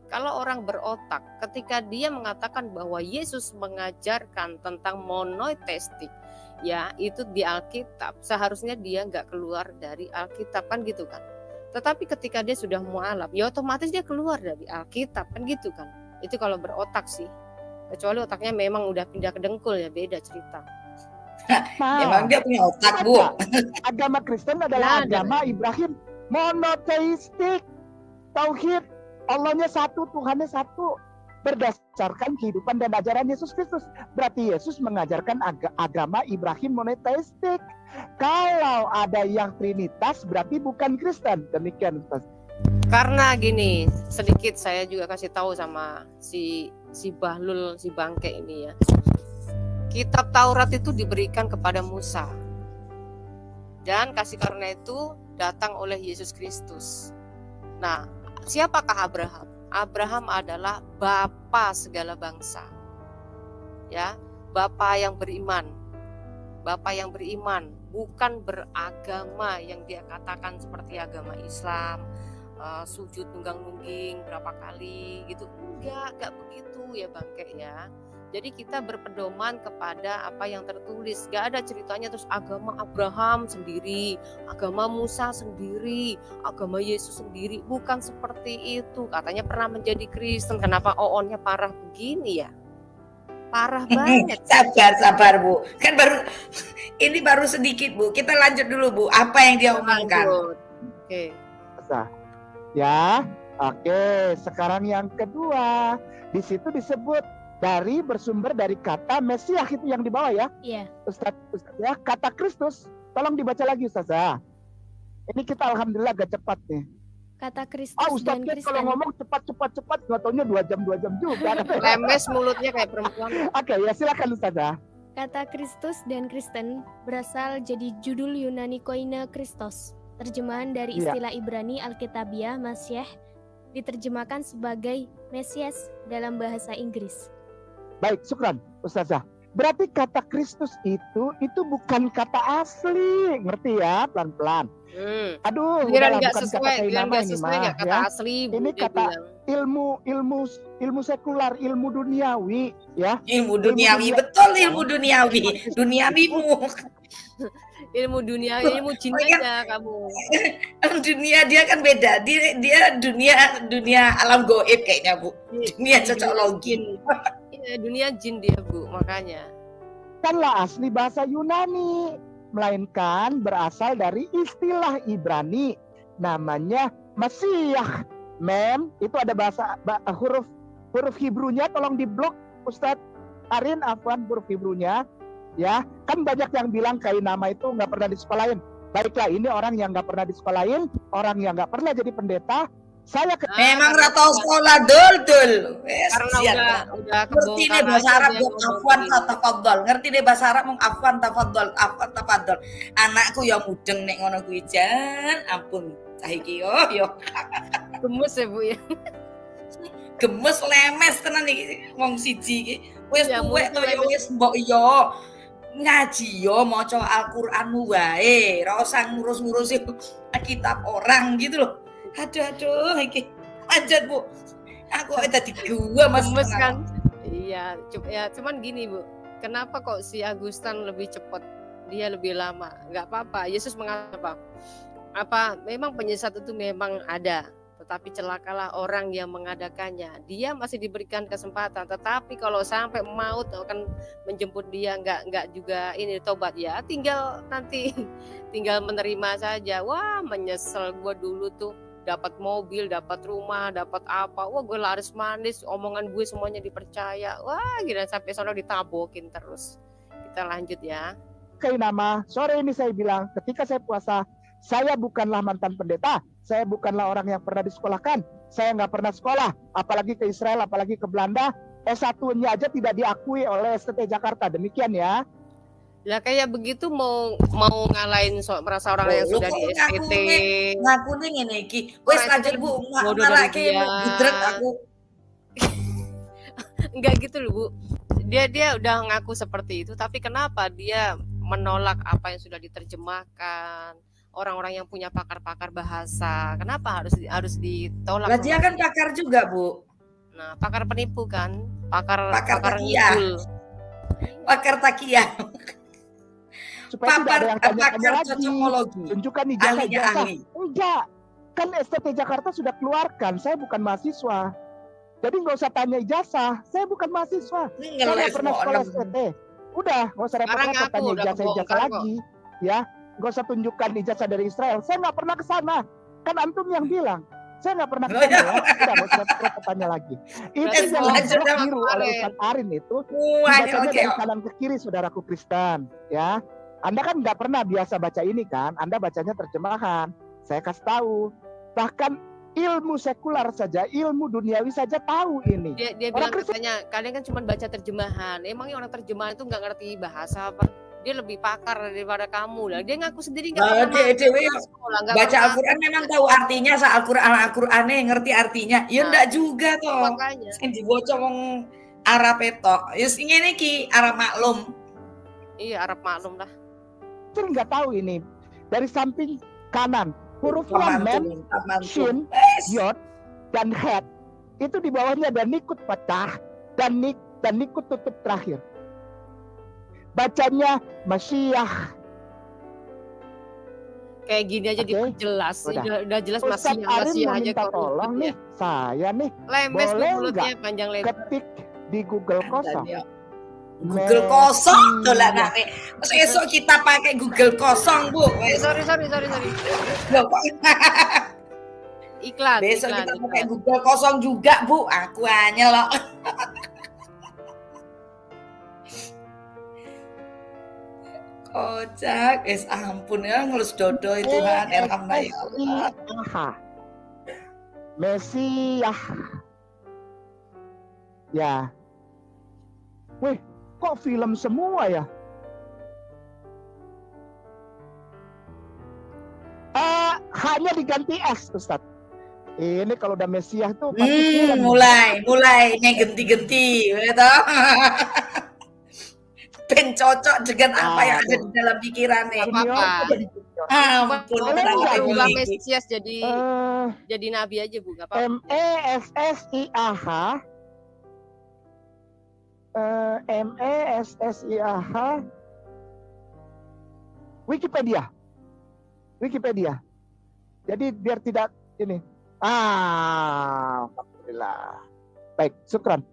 Kalau orang berotak, ketika dia mengatakan bahwa Yesus mengajarkan tentang monoteistik, ya itu di Alkitab, seharusnya dia nggak keluar dari Alkitab kan gitu kan. Tetapi ketika dia sudah mualaf, ya otomatis dia keluar dari Alkitab kan gitu kan. Itu kalau berotak sih. Kecuali otaknya memang udah pindah ke dengkul ya, beda cerita. Emang dia punya otak Bu. Agama Kristen adalah agama Ibrahim monoteistik. Tauhid, Allahnya satu, Tuhannya satu, berdasarkan kehidupan dan ajaran Yesus Kristus. Berarti Yesus mengajarkan agama Ibrahim monoteistik. Kalau ada yang Trinitas berarti bukan Kristen. Demikian Ustaz. Karena gini, sedikit saya juga kasih tahu sama si Bahlul, si bangke ini ya. Kitab Taurat itu diberikan kepada Musa. Dan kasih karunia itu datang oleh Yesus Kristus. Nah, siapakah Abraham? Abraham adalah bapa segala bangsa. Ya, bapa yang beriman. Bapa yang beriman, bukan beragama yang dia katakan seperti agama Islam, sujud nunggang-nungging berapa kali gitu. Enggak begitu ya Bangke ya. Jadi kita berpedoman kepada apa yang tertulis. Gak ada ceritanya terus agama Abraham sendiri, agama Musa sendiri, agama Yesus sendiri. Bukan seperti itu. Katanya pernah menjadi Kristen. Kenapa oonnya parah begini ya? Parah banget. Sabar Bu. Kan ini baru sedikit Bu. Kita lanjut dulu Bu. Apa yang dia omongkan? Oke. Ya, oke. Sekarang yang kedua, di situ disebut bersumber dari kata Mesias itu yang di bawah ya. Iya. Ustaz ya, kata Kristus. Tolong dibaca lagi Ustazah. Ini kita alhamdulillah agak cepat nih. Kata Kristus Ustaz dan Kristen. kalau ngomong cepat, nggak taunya 2 jam juga. Lemes mulutnya kayak perempuan. Oke, ya silakan Ustazah. Kata Kristus dan Kristen berasal jadi judul Yunani koine Christos. Terjemahan dari istilah Ibrani Alkitabiah Masyeh diterjemahkan sebagai Mesias dalam bahasa Inggris. Baik, syukran Ustazah. Berarti kata Kristus itu bukan kata asli, ngerti ya, pelan-pelan. Aduh, Giliran udahlah, nggak bukan sesuai, kata giliran nama nggak ini sesuai mah nggak kata ya. asli. Ini dia kata bilang. ilmu sekular, ilmu duniawi ya. Ilmu duniawi, betul ilmu duniawi. Duniawimu. Ilmu dunia, ilmu jin aja kamu. Dunia dia kan beda. Dia dunia alam goib kayaknya Bu. Dunia cocokologi. Iya, dunia jin dia Bu, makanya. Bukanlah asli bahasa Yunani, melainkan berasal dari istilah Ibrani namanya Mesiah. Mem itu ada huruf Hebrunya, tolong diblok Ustadz Arin, afwan, huruf Hebrunya ya. Kan banyak yang bilang kayak nama itu nggak pernah disekolahin. Baiklah, ini orang yang nggak pernah disekolahin, orang yang nggak pernah jadi pendeta. Saya memang ratau sekolah dul. Karena udah ngerti nih bahasa Arab mau afwan tafadhol. Ngerti nih bahasa Arab mau afwan tafadhol. Anakku yang mudeng nek ngono kuwi jan, ampun. Cah iki yo. Gemes ya Bu ya. Gemes lemes tenan iki wong siji iki. Wis Ya, tuwek to mungkin ya wis mbok yo. Ngaji yo maca Al-Qur'an wae, ora usah ngurus-ngurusi kitab orang gitu loh. Aduh, iki lanjut Bu. Aku tadi gua Mas Gemes kan? Iya, cuman gini Bu. Kenapa kok si Agustan lebih cepat? Dia lebih lama. Enggak apa-apa. Yesus mengapa? Apa memang penyesat itu memang ada, tetapi celakalah orang yang mengadakannya. Dia masih diberikan kesempatan, tetapi kalau sampai maut akan menjemput dia, enggak juga ini tobat ya, tinggal menerima saja. Wah, menyesal gua dulu tuh dapat mobil, dapat rumah, dapat apa, wah gue laris manis, omongan gue semuanya dipercaya, wah gila sampai sono ditabokin terus. Kita lanjut ya. Kayak nama sore ini saya bilang ketika saya puasa, saya bukanlah mantan pendeta, saya bukanlah orang yang pernah disekolahkan, saya nggak pernah sekolah, apalagi ke Israel, apalagi ke Belanda, S1-nya aja tidak diakui oleh STT Jakarta, demikian ya. Lah kayak begitu mau ngalahin merasa orang yang sudah di STT. Ngaku nih ngene iki. Wis lanjut Bu, marake budrek aku. Enggak gitu loh Bu. Dia udah ngaku seperti itu, tapi kenapa dia menolak apa yang sudah diterjemahkan? Orang-orang yang punya pakar-pakar bahasa, kenapa harus ditolak? Lah dia kan pakar juga Bu. Nah, pakar penipu kan, pakar ngidul. Pakar takiyah. Supaya tidak ada yang tanya-tanya lagi. Cocokologi. Tunjukkan ijazah. Enggak. Kan STT Jakarta sudah keluarkan. Saya bukan mahasiswa. Jadi nggak usah tanya ijazah. Saya bukan mahasiswa. Saya nggak pernah sekolah STT. Udah, nggak usah repot-repot tanya ijazah lagi. Ya, nggak usah tunjukkan ijazah dari Israel. Saya nggak pernah ke sana. Kan antum yang bilang. Saya nggak pernah ke sana ya. Udah, nggak usah repot-repot tanya lagi. Itu yang biru oleh Ustaz Arin itu. Dibacanya dari kanan ke kiri, saudaraku Kristen. Ya. Anda kan nggak pernah biasa baca ini kan, Anda bacanya terjemahan. Saya kasih tahu, bahkan ilmu sekular saja, ilmu duniawi saja tahu ini. Dia bilang katanya, kalian kan cuma baca terjemahan. Emangnya orang terjemahan itu nggak ngerti bahasa apa? Dia lebih pakar daripada kamu lah. Dia ngaku sendiri nggak pernah sekolah. Baca Al-Quran memang tahu artinya, Al-Qurannya ngerti artinya. Ya enggak juga toh. Makanya. Sing dibaca wong Arab etok. Ya ngene iki Arab maklum. Iya, Arab maklum lah. Saya nggak tahu ini dari samping kanan Hurufnya mem, shin, yod, dan het. Itu di bawahnya ada nikut pecah dan nikut tutup terakhir. Bacanya Masyiah. Kayak gini aja diperjelas, udah jelas Ustaz masih Arin mau aja minta kok tolong nih, saya nih lemes boleh mulutnya nggak panjang lebar. ketik di Google kosong. Google kosong tuh lah nanti. Terus esok kita pakai Google kosong, Bu. Sorry. Loh, kok Iklan. besok kita pakai Google kosong juga, Bu. Aku hanya loh. Kocak, ampun ya ngurus dodo itu kan, alhamdulillah. Mesiah. Ya. Wih, kok film semua ya? Hanya diganti S, Ustadz. Ini kalau udah Mesiah tuh pasti mulai nih genti-genti, gitu. Ben cocok dengan apa yang ada di dalam pikiran nih. Ampun, ubah Mesias jadi nabi aja, Bu. Enggak apa-apa. MESSIAH Wikipedia. Jadi biar tidak ini. Alhamdulillah. Baik, syukran.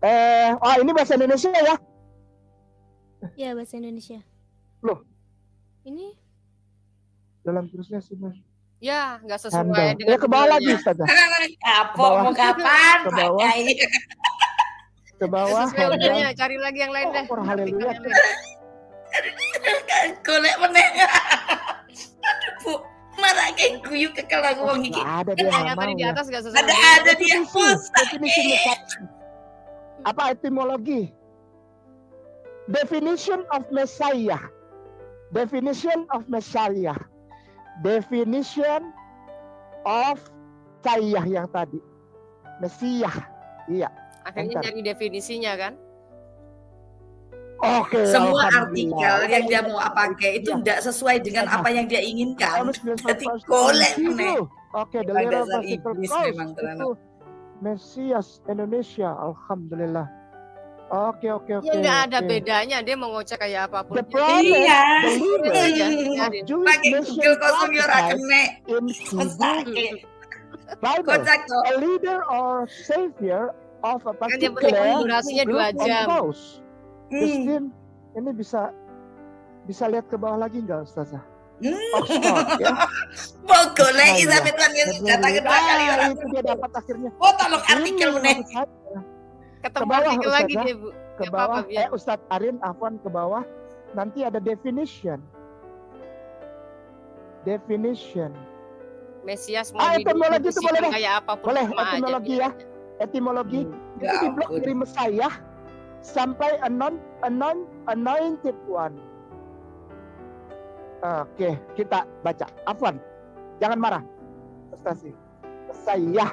Ini bahasa Indonesia ya? Ya, bahasa Indonesia. Loh. Ini dalam terusnya sih, Mas. Ya, nggak sesuai dengan ke bawah lagi, Ustaz. Kapok mau kapan? Ke bawah. Ke bawah. Sesuai cari lagi yang lain deh. Haleluya. Golek meneh. Aduh, Bu. Marah kayak guyu kekel aku wong iki. Ada dia yang tadi di atas nggak sesuai. Ada dia. Definisi apa etimologi? Definition of Messiah. Definition of Messiah. Definition of Messiah yang tadi. Messiah. Iya. Akhirnya cari definisinya kan? Oke. Semua artikel yang dia mau pakai itu tidak sesuai dengan apa yang dia inginkan. Jadi golek nih. Oke, dasar iblis memang terlalu. Mesias Indonesia, alhamdulillah. Oke. Ya nggak ada bedanya, dia mau ngoceh kayak apapun. Iya. Pakai Google kosong ya ora kene. Bible, a leader or savior of a particular durasinya 2 jam. Christine, ini bisa lihat ke bawah lagi nggak, Ustazah? Oxford, ya. Mau golek sampai tuan Yesus datang kedua kali orang. Itu dia dapat akhirnya. Oh, tolong artikel nih. Ketemu artikel lagi dia, Bu. Ke bawah, Ustadz Arin, Afwan ke bawah. Nanti ada definition. Mesias mau etimologi itu boleh deh. Kayak apapun boleh etimologi ya. Etimologi itu di blok dari Messiah sampai anointed one. Oke, kita baca. Afwan, jangan marah. Ustazah, Messiah.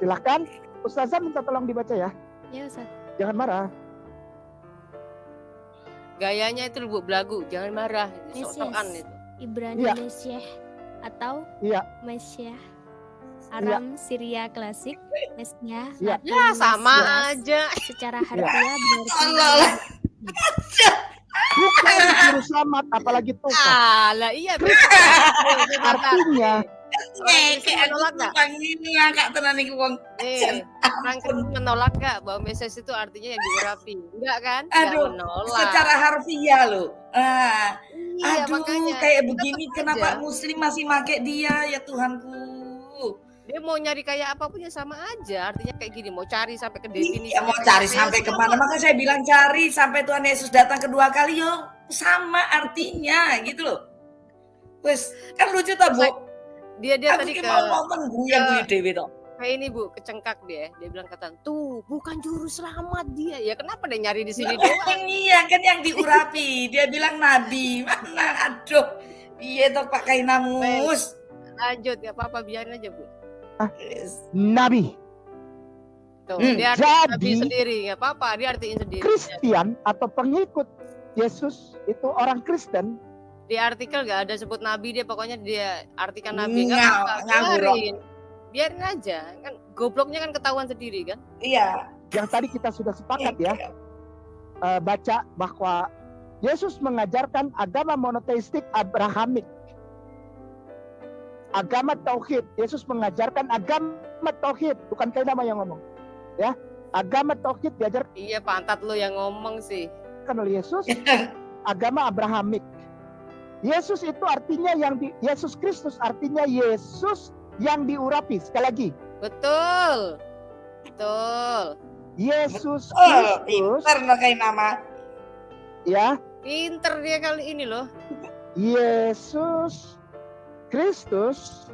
Silakan, Ustazah minta tolong dibaca ya. Ya, Ustaz. Jangan marah. Gayanya itu lubuk belagu, jangan marah. Sok-sokan itu. Ibrani Mesiah atau Mesiah. Aram Syria klasik, Mesiah. Ya, sama aja. Secara harfiah berarti bukan juru selamat, apalagi Tuhan. Lah iya. Artinya kayak menolak enggak? Ini agak tenan iki wong. Orang menolak enggak bahwa Mesias itu artinya yang diurapi? Enggak kan? Aduh, menolak. Secara harfiah loh. Iya, aduh, makanya. kayak begini kenapa Muslim masih pakai dia ya Tuhanku? Dia mau nyari kayak apapun ya sama aja. Artinya kayak gini, mau cari sampai ke definisi. Iya, mau cari sampai kemana? Makanya saya bilang cari sampai Tuhan Yesus datang kedua kali, yo sama artinya gitu loh. Wes, kan lucu tak, Bu? Dia tadi ke mau guyu dewe toh. Kayak ini, Bu, kecengkak dia. Dia bilang kata, "Tuh, bukan juru selamat dia." Ya kenapa dia nyari di sini doang? Iya, kan yang diurapi. Dia bilang nabi. Mana? Aduh. Iya toh Pak Kainamus. Lanjut, enggak apa-apa, biarin aja, Bu. Nabi. Tuh, dia nabi sendiri, enggak apa-apa, dia artiin sendiri. Kristen atau pengikut Yesus itu orang Kristen Di artikel nggak ada sebut nabi, dia pokoknya dia artikan nabi. Nggak apa-apa, Ngawur. biarin aja. Kan gobloknya kan ketahuan sendiri kan. Iya. Yang tadi kita sudah sepakat ya, baca bahwa Yesus mengajarkan agama monoteistik Abrahamik, agama tauhid. Yesus mengajarkan agama tauhid, bukan kayak nama yang ngomong, ya. Agama tauhid diajarkan Iya, pantat lo yang ngomong sih. oleh Yesus, agama Abrahamik. Yesus itu artinya Yesus Kristus artinya Yesus yang diurapi. Sekali lagi, Betul. Yesus Oh, Kristus, pinter pakai nama. ya, Pinter dia kali ini loh. Yesus Kristus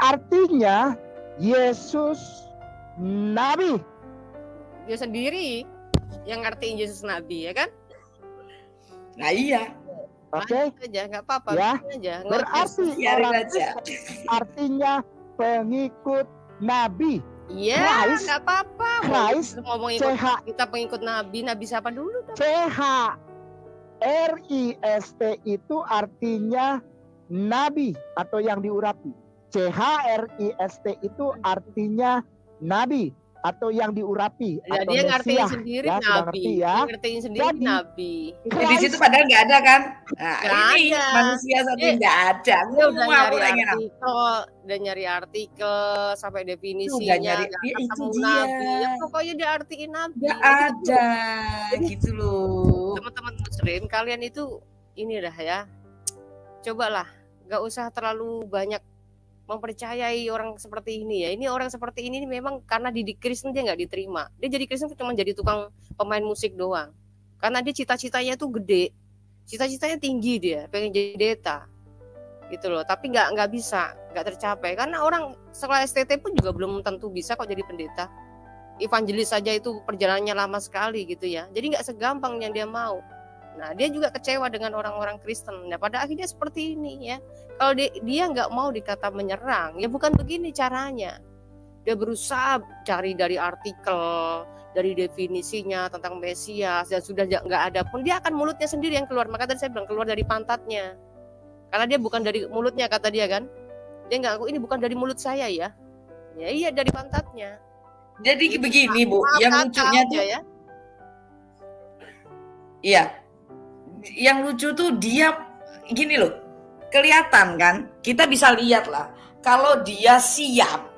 artinya Yesus Nabi. Dia sendiri yang ngertiin Yesus Nabi, ya kan? Nah iya. Oke, Lanjut aja, nggak apa-apa. Ya. biarin aja. berarti Biarin orang aja. Kristen artinya pengikut Nabi. Iya, Christ, nggak apa-apa. Christ, Ngomong CH, kita pengikut Nabi siapa dulu? CHRIST itu artinya Nabi atau yang diurapi. CHRIST itu artinya Nabi atau yang diurapi. Ya, atau dia ngertiin Mesias. sendiri Ya, sudah Nabi. ngerti ya. Dia ngertiin sendiri Jadi, Nabi. Di situ padahal nggak ada kan? Nah, Nggak ini ada. manusia satu Dia- nggak ada. Dia udah Ngawur nyari aja. artikel sampai Udah definisinya, nyari. nggak Ya, itu ketemu dia. Nabi. Ya, pokoknya dia artiin Nabi. Nggak Ya, ada gitu loh. teman-teman muslim, kalian itu ini dah ya, cobalah nggak usah terlalu banyak mempercayai orang seperti ini ya. Ini orang seperti ini memang karena didik Kristen dia nggak diterima. Dia jadi Kristen cuma jadi tukang pemain musik doang. Karena dia cita-citanya tuh gede, cita-citanya tinggi, dia pengen jadi pendeta gitu loh. Tapi nggak bisa, nggak tercapai karena orang sekolah STT pun juga belum tentu bisa kok jadi pendeta. Evangelis saja itu perjalanannya lama sekali gitu ya. Jadi nggak segampang yang dia mau. Nah, dia juga kecewa dengan orang-orang Kristen. Nah, pada akhirnya seperti ini ya. Kalau dia nggak mau dikata menyerang, ya bukan begini caranya. Dia berusaha cari dari artikel, dari definisinya tentang Mesias, dan sudah nggak ada pun dia akan mulutnya sendiri yang keluar. Maka tadi saya bilang keluar dari pantatnya. Karena dia bukan dari mulutnya, kata dia kan. Dia nggak, ini bukan dari mulut saya ya. Ya iya, dari pantatnya. Jadi begini Bu, Maaf, yang kata lucunya aja tuh, ya. iya, yang lucu tuh dia gini loh, kelihatan kan, kita bisa lihat lah, kalau dia siap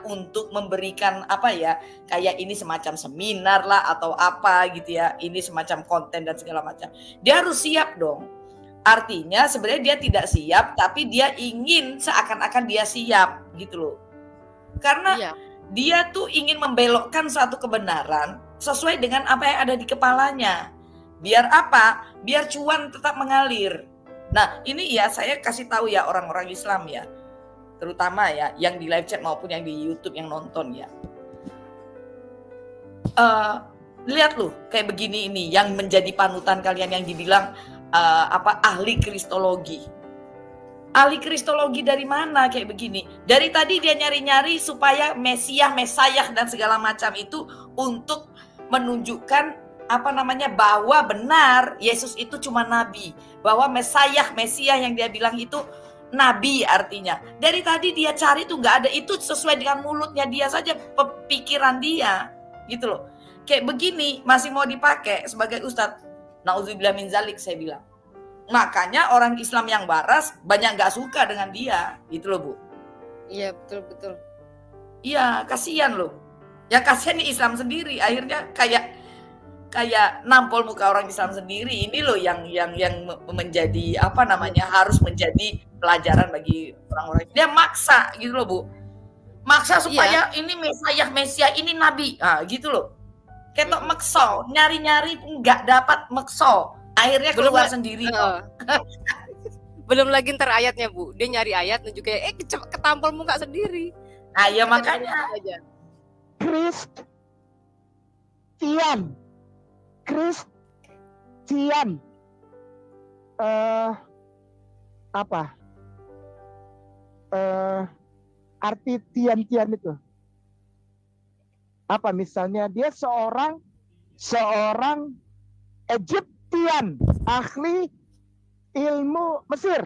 untuk memberikan apa ya, kayak ini semacam seminar lah atau apa gitu ya, ini semacam konten dan segala macam, dia harus siap dong. Artinya sebenarnya dia tidak siap, tapi dia ingin seakan-akan dia siap gitu loh, karena Iya. dia tuh ingin membelokkan suatu kebenaran sesuai dengan apa yang ada di kepalanya. Biar apa? Biar cuan tetap mengalir. Nah, ini ya saya kasih tahu ya orang-orang Islam ya. Terutama ya yang di live chat maupun yang di YouTube yang nonton ya. Lihat loh kayak begini ini yang menjadi panutan kalian yang dibilang ahli kristologi. Ahli kristologi dari mana kayak begini? Dari tadi dia nyari-nyari supaya Mesayah dan segala macam itu untuk menunjukkan bahwa benar Yesus itu cuma nabi, bahwa Mesias yang dia bilang itu nabi artinya. Dari tadi dia cari tuh nggak ada, itu sesuai dengan mulutnya dia saja, pikiran dia gitu loh. Kayak begini masih mau dipakai sebagai ustadz. Nauzubillah min zalik saya bilang. Makanya orang Islam yang waras banyak nggak suka dengan dia gitu loh Bu. Iya, betul. Iya, kasihan loh. Ya kasihan nih Islam sendiri, akhirnya kayak nampol muka orang Islam sendiri. Ini loh yang menjadi harus menjadi pelajaran bagi orang-orang. Dia maksa gitu loh Bu. Maksa supaya ini Mesias ini nabi. Ah, gitu loh. Ketok makso, nyari-nyari nggak dapat makso. Akhirnya keluar sendiri. Belum lagi ntar ayatnya Bu. Dia nyari ayat nunjuk kayak ketampol muka sendiri. Ah ya makanya. Kristian. Arti tian itu. Apa misalnya dia seorang Egyptian Ian, ahli ilmu Mesir.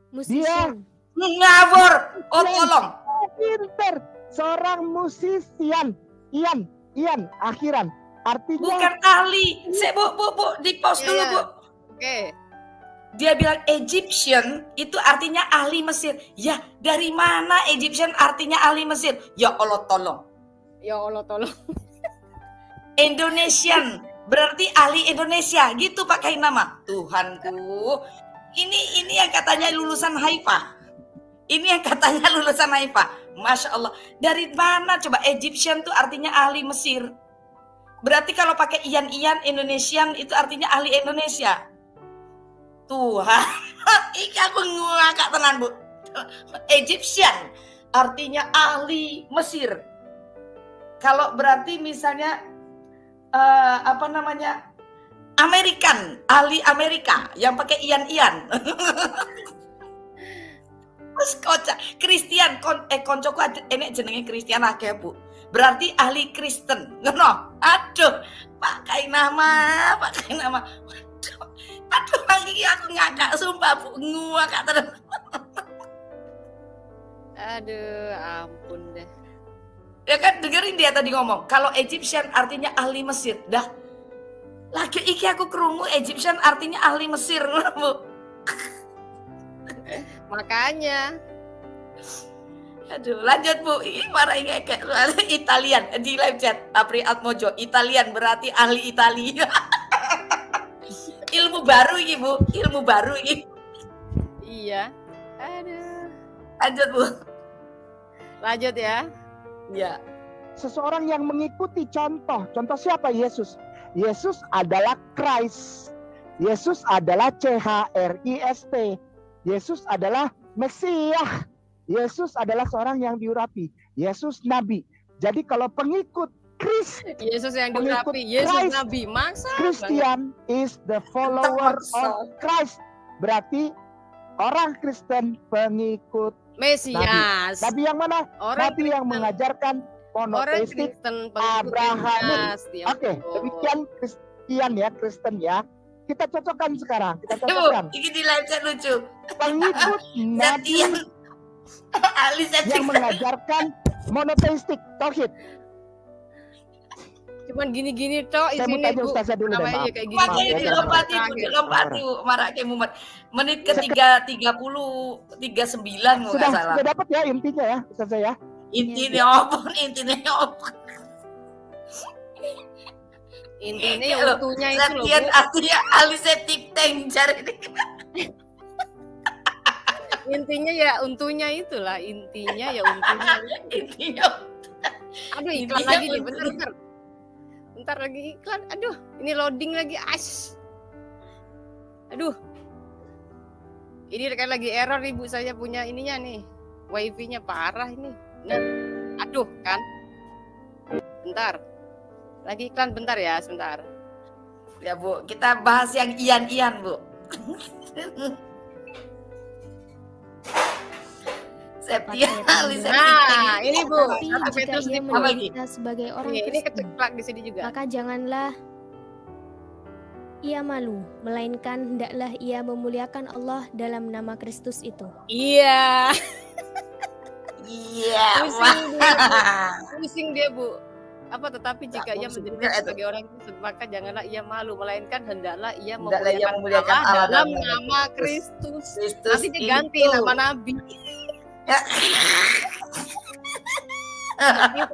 Musician. Ngawur. Oh tolong. Pinter, seorang musisian. Ian, akhiran. Artinya Bukan ahli. Bu, di pause dulu, Iya. Bu. Oke. Dia bilang Egyptian itu artinya ahli Mesir. Ya, dari mana Egyptian artinya ahli Mesir? Ya Allah tolong. Ya Allah tolong. Indonesian berarti ahli Indonesia. Gitu pakai nama. Tuhanku. Ini yang katanya lulusan Haifa. Ini yang katanya lulusan Haifa. Masya Allah. Dari mana coba Egyptian itu artinya ahli Mesir? Berarti kalau pakai Ian Indonesian itu artinya ahli Indonesia. Tuhan, iki aku ngakak tenan, Bu. Egyptian artinya ahli Mesir. Kalau berarti misalnya American, ahli Amerika yang pakai Ian. Terus kocak, Kristen, koncoku enek jenenge Kristen akeh, Bu. Berarti ahli Kristen. Ngono. Aduh, pakai nama. Aduh, lagi aku ngakak sumpah, Bu. Ngakak terus. Aduh, ampun deh. Ya kan dengerin dia tadi ngomong, kalau Egyptian artinya ahli Mesir. Dah. Lagi iki aku krungu Egyptian artinya ahli Mesir, Bu. Makanya. Aduh, lanjut, Bu. Ini marah kayak Italian di live chat. Apri Atmojo, Italian berarti ahli Italia. Ilmu baru ini, Bu. Ilmu baru ini. Iya. Aduh. Lanjut, Bu. Lanjut ya. Ya. seseorang yang mengikuti contoh siapa? Yesus. Yesus adalah Christ. Yesus adalah CHRIST. Yesus adalah Mesias. Yesus adalah seorang yang diurapi. Yesus nabi. Jadi kalau pengikut Yesus yang Pengikut diurapi, Yesus Christ. nabi. Maksa banget. Christian is the follower Terpaksa. of Christ. Berarti orang Kristen pengikut Mesias. nabi yang mana? Orang Nabi yang mengajarkan Orang monoteistik. Kristen pengikut Abrahamik. Mesias. Ya Oke, betul. demikian Kristian ya, Kristen ya. Kita cocokkan sekarang. Kita Bu, cocokkan. ini di live chat lucu. Pengikut nabi Setian. ahli yang setting. mengajarkan monoteistik, tauhid. Cuman gini-gini toh Saya mau isinya tanya Bu. Ustazah dulu deh, Namanya maaf. kayak gini. Maaf, Makanya ya, dilompati, Bu, terakhir. dilompati, Bu. Marah kayak mumet. Menit ke 39 nggak Sudah salah. dapat ya intinya ya, Ustazah ya. Intinya apa? Intinya Ya, ya loh, utuhnya itu loh Setian Bu. artinya ahli septic tank cari ini. Intinya ya untunya itulah. Intinya ya untunya. Intinya. Aduh iklan Intinya lagi nih. untunya. Bentar lagi iklan. Aduh ini loading lagi. Aduh. Ini kan lagi error ibu saya punya ininya nih. Wifi-nya parah ini. Nah, aduh kan. Bentar. Lagi iklan bentar ya, sebentar. Ya, Bu, kita bahas yang Ian, Bu. Septian ahli septic Nah, tank. ini Bu. Tapi 1 jika Petrus ia 10. menderita sebagai orang Ini Kristen, keceklak di sini juga. maka janganlah ia malu, melainkan hendaklah ia memuliakan Allah dalam nama Kristus itu. Iya. Iya, Pusing dia, Bu. Wah. Pusing dia, Bu. Apa tetapi jika ia pusing menderita juga itu. sebagai orang Kristen, maka janganlah ia malu, melainkan hendaklah ia Hendaklah ia memuliakan memuliakan Allah Allah dalam dalam nama Kristus. Kristus Nanti diganti itu. nama Nabi. Ya.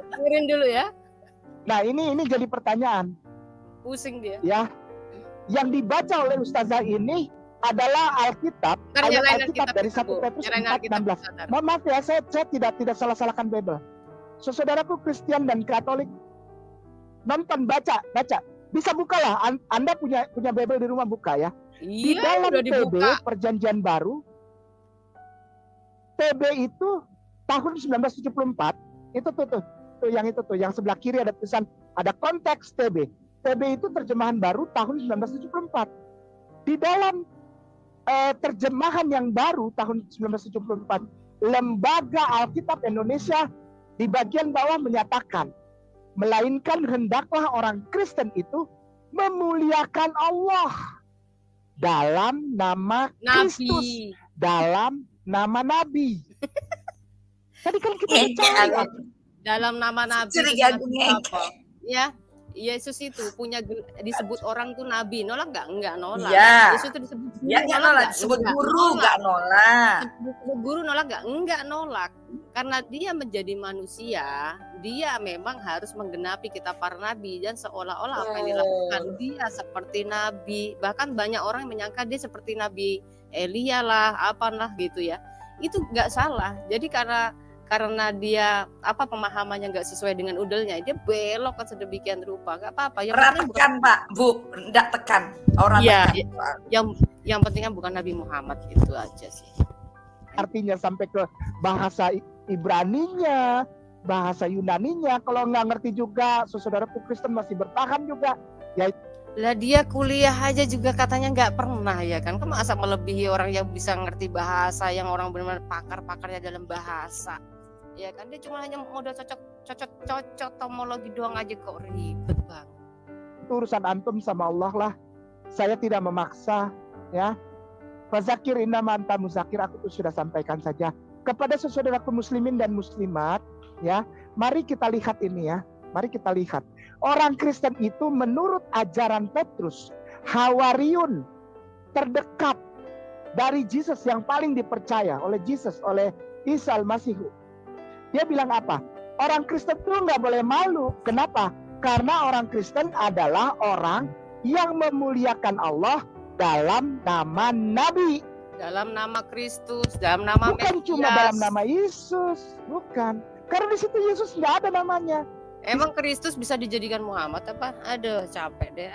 Dengerin dulu ya. Nah, ini jadi pertanyaan Pusing dia. ya. Yang dibaca oleh Ustazah ini adalah Alkitab, Ntar ayat nyalain Alkitab dari 1 Bu. Petrus Nyalain Alkitab, 4:16. Ustazah. Mohon maaf ya, saya tidak salah-salahkan Bible. Saudaraku Kristen dan Katolik, nonton, baca. Bisa bukalah, Anda punya Bible di rumah, buka ya. Di Iya, dalam udah TB, dibuka. Perjanjian Baru, TB itu tahun 1974, itu tuh yang sebelah kiri ada tulisan, ada konteks TB. TB itu terjemahan baru tahun 1974. Di dalam terjemahan yang baru tahun 1974, Lembaga Alkitab Indonesia di bagian bawah menyatakan, melainkan hendaklah orang Kristen itu memuliakan Allah dalam nama Kristus, Nabi. dalam nama Nabi. Tadi kan kita bicara Dalam nama Nabi itu Curiga Nabi gue. apa? Ya, Yesus itu punya disebut orang tuh Nabi, nolak nggak? Enggak nolak. Iya. Yesus itu disebut guru, Ya nggak nolak, disebut guru nggak nolak. Disebut guru nolak nggak? Enggak nolak. Karena dia menjadi manusia, dia memang harus menggenapi kitab para nabi dan seolah-olah apa yang dilakukan dia seperti nabi. Bahkan banyak orang yang menyangka dia seperti Nabi Elia lah, apalah gitu ya. Itu nggak salah. Jadi karena dia pemahamannya nggak sesuai dengan udelnya, dia belok kan sedemikian rupa. Nggak apa-apa. Yang penting Tekan Pak, Bu, nggak tekan orang ya, tekan. yang pentingnya bukan Nabi Muhammad, itu aja sih. artinya sampai ke bahasa Ibraninya, bahasa Yunaninya. Kalau nggak ngerti juga, saudaraku Kristen masih bertahan juga. Ya, Lah dia kuliah aja juga katanya nggak pernah ya kan. Kamu masa melebihi orang yang bisa ngerti bahasa, yang orang benar-benar pakar-pakarnya dalam bahasa. Ya kan, dia cuma hanya modal cocok tomologi doang aja, kok ribet banget. itu urusan antum sama Allah lah. Saya tidak memaksa, ya. Fazakir innama anta muzakir, aku tuh sudah sampaikan saja kepada saudaraku muslimin dan muslimat, ya. Mari kita lihat ini ya. Mari kita lihat. Orang Kristen itu menurut ajaran Petrus, hawariun terdekat dari Yesus, yang paling dipercaya oleh Yesus, oleh Isa Al-Masih. Dia bilang apa? Orang Kristen itu nggak boleh malu. Kenapa? Karena orang Kristen adalah orang yang memuliakan Allah dalam nama Nabi. Dalam nama Kristus, dalam nama Bukan Mesias. cuma dalam nama Yesus. Bukan. Karena di situ Yesus nggak ada namanya. Emang Kristus bisa dijadikan Muhammad apa? Aduh, capek deh.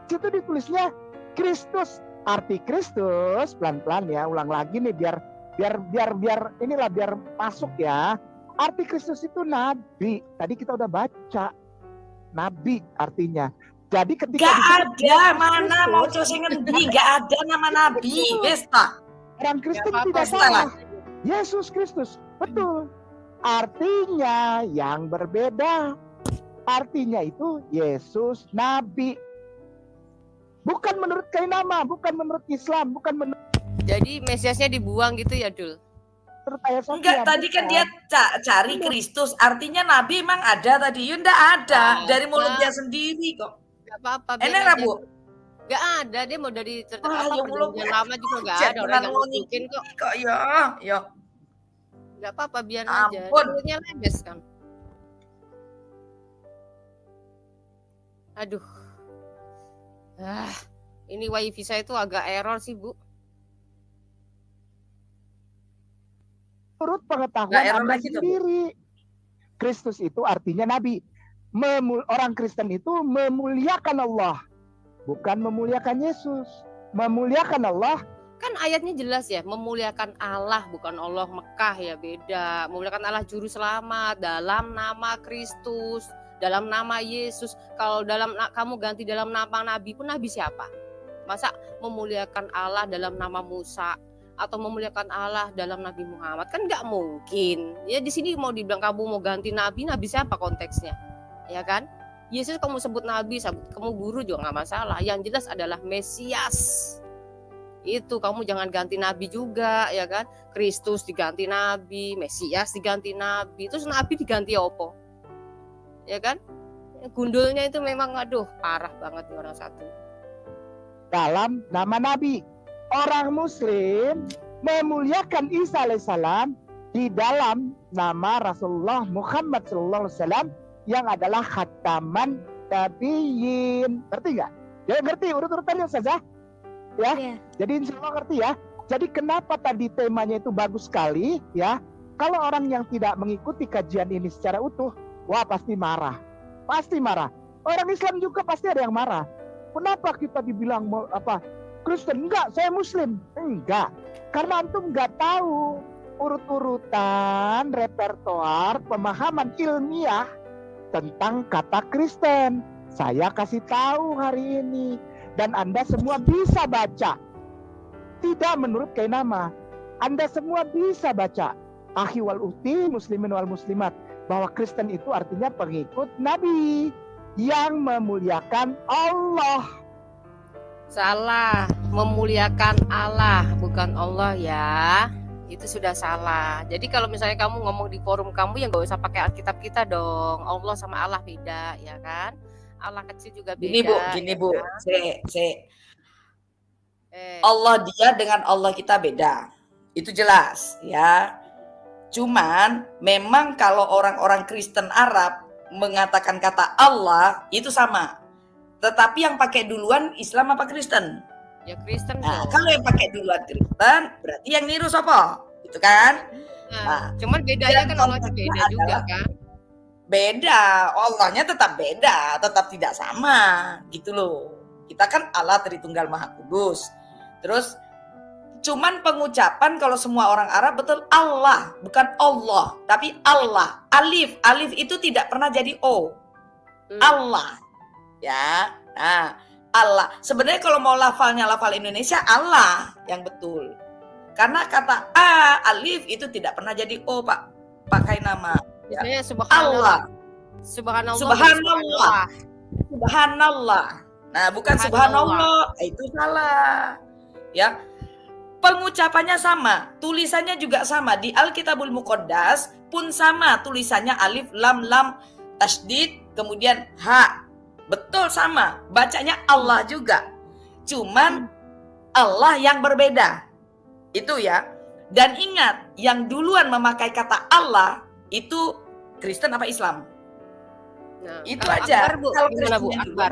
Di situ ditulisnya Kristus. Arti Kristus, pelan-pelan ya, ulang lagi nih biar inilah biar masuk ya. Arti Kristus itu nabi. Tadi kita udah baca. Nabi artinya. Jadi ketika Gak ada, mana mau coba ngendi, gak ada nama nabi. Besta. orang Kristen Gak tidak apa-apa, salah. Yesus Kristus, betul. Artinya yang berbeda. Artinya itu Yesus Nabi. Bukan menurut kainama, bukan menurut Islam, bukan menurut Jadi Mesiasnya dibuang gitu ya, Dul? Ayat Sofia. Enggak, tadi kan dia cari Kristus, artinya nabi emang ada tadi. Ya enggak ada, dari mulut dia sendiri kok. Gak apa-apa. Enak lah, Bu? Gak ada, dia mau dari Ya Allah, perjanjian lama juga gak ada orang yang mungkin kok. Kok ya. Gak apa-apa, biar aja. Ampun. Mulutnya lemes kan. Aduh. Ini wifi saya itu agak error sih, Bu. menurut pengetahuan Nggak error Anda lagi tuh, Bu. sendiri. Kristus itu artinya Nabi. Orang Kristen itu memuliakan Allah, bukan memuliakan Yesus. Memuliakan Allah. Kan ayatnya jelas ya, memuliakan Allah, bukan Allah Mekah ya, beda. Memuliakan Allah juru selamat dalam nama Kristus, dalam nama Yesus. Kalau kamu ganti dalam nama Nabi pun, Nabi siapa? Masa memuliakan Allah dalam nama Musa atau memuliakan Allah dalam Nabi Muhammad? Kan nggak mungkin. Ya di sini mau dibilang kamu mau ganti Nabi siapa konteksnya? Ya kan? Yesus kamu sebut Nabi, kamu guru juga nggak masalah. Yang jelas adalah Mesias. Itu kamu jangan ganti Nabi juga, ya kan? Kristus diganti Nabi, Mesias diganti Nabi, terus Nabi diganti apa? Ya kan? Gundulnya itu memang aduh parah banget nih orang satu. Dalam nama Nabi. Orang Muslim memuliakan Isa alaihissalam di dalam nama Rasulullah Muhammad sallallahu alaihi wasallam yang adalah khataman nabiyyin. Ngerti nggak? Ya ngerti urut-urutannya saja. Ya. Iya. Jadi insya Allah ngerti ya. Jadi kenapa tadi temanya itu bagus sekali ya? Kalau orang yang tidak mengikuti kajian ini secara utuh, wah pasti marah. Pasti marah. Orang Islam juga pasti ada yang marah. Kenapa kita dibilang Kristen? Enggak, saya Muslim. Enggak. Karena antum enggak tahu urut-urutan repertoar pemahaman ilmiah tentang kata Kristen. Saya kasih tahu hari ini. Dan Anda semua bisa baca. Tidak menurut kainama. Anda semua bisa baca. Akhi wal ukhti, muslimin wal muslimat. Bahwa Kristen itu artinya pengikut Nabi yang memuliakan Allah. Salah, memuliakan Allah bukan Allah ya. Itu sudah salah. Jadi kalau misalnya kamu ngomong di forum kamu, ya nggak usah pakai Alkitab kita dong. Allah sama Allah beda, ya kan? Allah kecil juga beda. Gini Bu, ya kan? Allah dia dengan Allah kita beda. Itu jelas ya. Cuman memang kalau orang-orang Kristen Arab mengatakan kata Allah itu sama. Tetapi yang pakai duluan Islam apa Kristen? Ya Kristen. Nah, kalau yang pakai duluan Kristen, berarti yang niru siapa? Gitu kan? Nah, cuman bedanya kan Allahnya beda juga kan? Beda, Allahnya tetap beda, tetap tidak sama, gitu loh. Kita kan Allah Tritunggal Maha Kudus. Terus cuman pengucapan kalau semua orang Arab betul Allah, bukan Allah, tapi Allah. Alif, alif itu tidak pernah jadi O. Allah. Ya. Nah, Allah. Sebenarnya kalau mau lafalnya lafal Indonesia Allah yang betul. Karena kata A, alif itu tidak pernah jadi O, Pak. Pakai nama ya. Subhanallah. Subhanallah. Subhanallah. Subhanallah. Nah, bukan subhanallah. Itu salah. Ya. Pengucapannya sama, tulisannya juga sama. Di Alkitabul Muqaddas pun sama, tulisannya alif lam lam tasydid kemudian ha. Betul sama, bacanya Allah juga. Cuman Allah yang berbeda. Itu ya. Dan ingat, yang duluan memakai kata Allah itu Kristen apa Islam? Nah, itu aja. Akbar, Bu. Kalau Gimana, Bu? Akbar.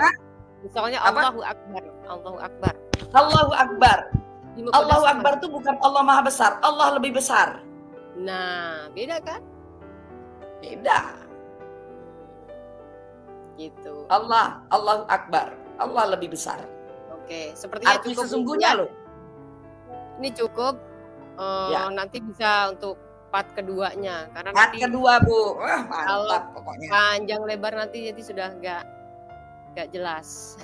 Misalnya Apa? Allahu Akbar. Allahu Akbar. Allahu Akbar. Allahu sama. Akbar itu bukan Allah Maha Besar, Allah lebih besar. Nah, beda kan? Beda. Gitu. Allah, Allahu Akbar. Allah lebih besar. Oke, sepertinya Arti cukup sesungguhnya loh. Ini cukup. Ya. Nanti bisa untuk part keduanya karena Part nanti kedua, Bu. Wah, mantap pokoknya. Panjang lebar nanti jadi sudah nggak jelas.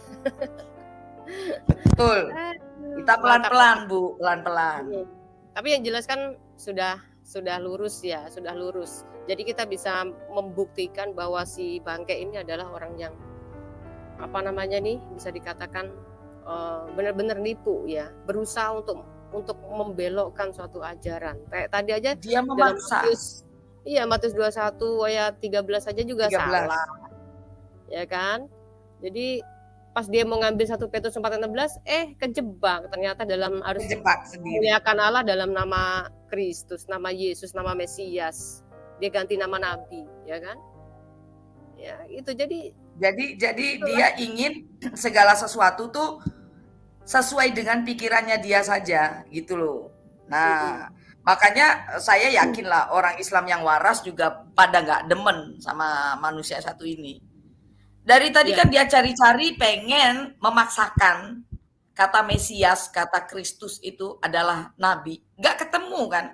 Betul. Kita pelan-pelan, Bu, pelan-pelan. Tapi yang jelas kan sudah lurus ya, sudah lurus. Jadi kita bisa membuktikan bahwa si Bangke ini adalah orang yang apa namanya nih bisa dikatakan benar-benar nipu ya, berusaha untuk membelokkan suatu ajaran. Kayak tadi aja dia memaksa. Matius 21 ayat 13 saja juga 13. Salah. Ya kan? Jadi pas dia mau ngambil 1 Petrus 4:16 kejebak ternyata dalam harus memuliakan Allah dalam nama Kristus, nama Yesus, nama Mesias. Dia ganti nama nabi, ya kan? Ya, itu jadi dia ingin segala sesuatu tuh sesuai dengan pikirannya dia saja, gitu loh. Nah, makanya saya yakin lah orang Islam yang waras juga pada nggak demen sama manusia satu ini. Dari tadi kan dia cari-cari pengen memaksakan kata Mesias, kata Kristus itu adalah nabi. Nggak ketemu kan?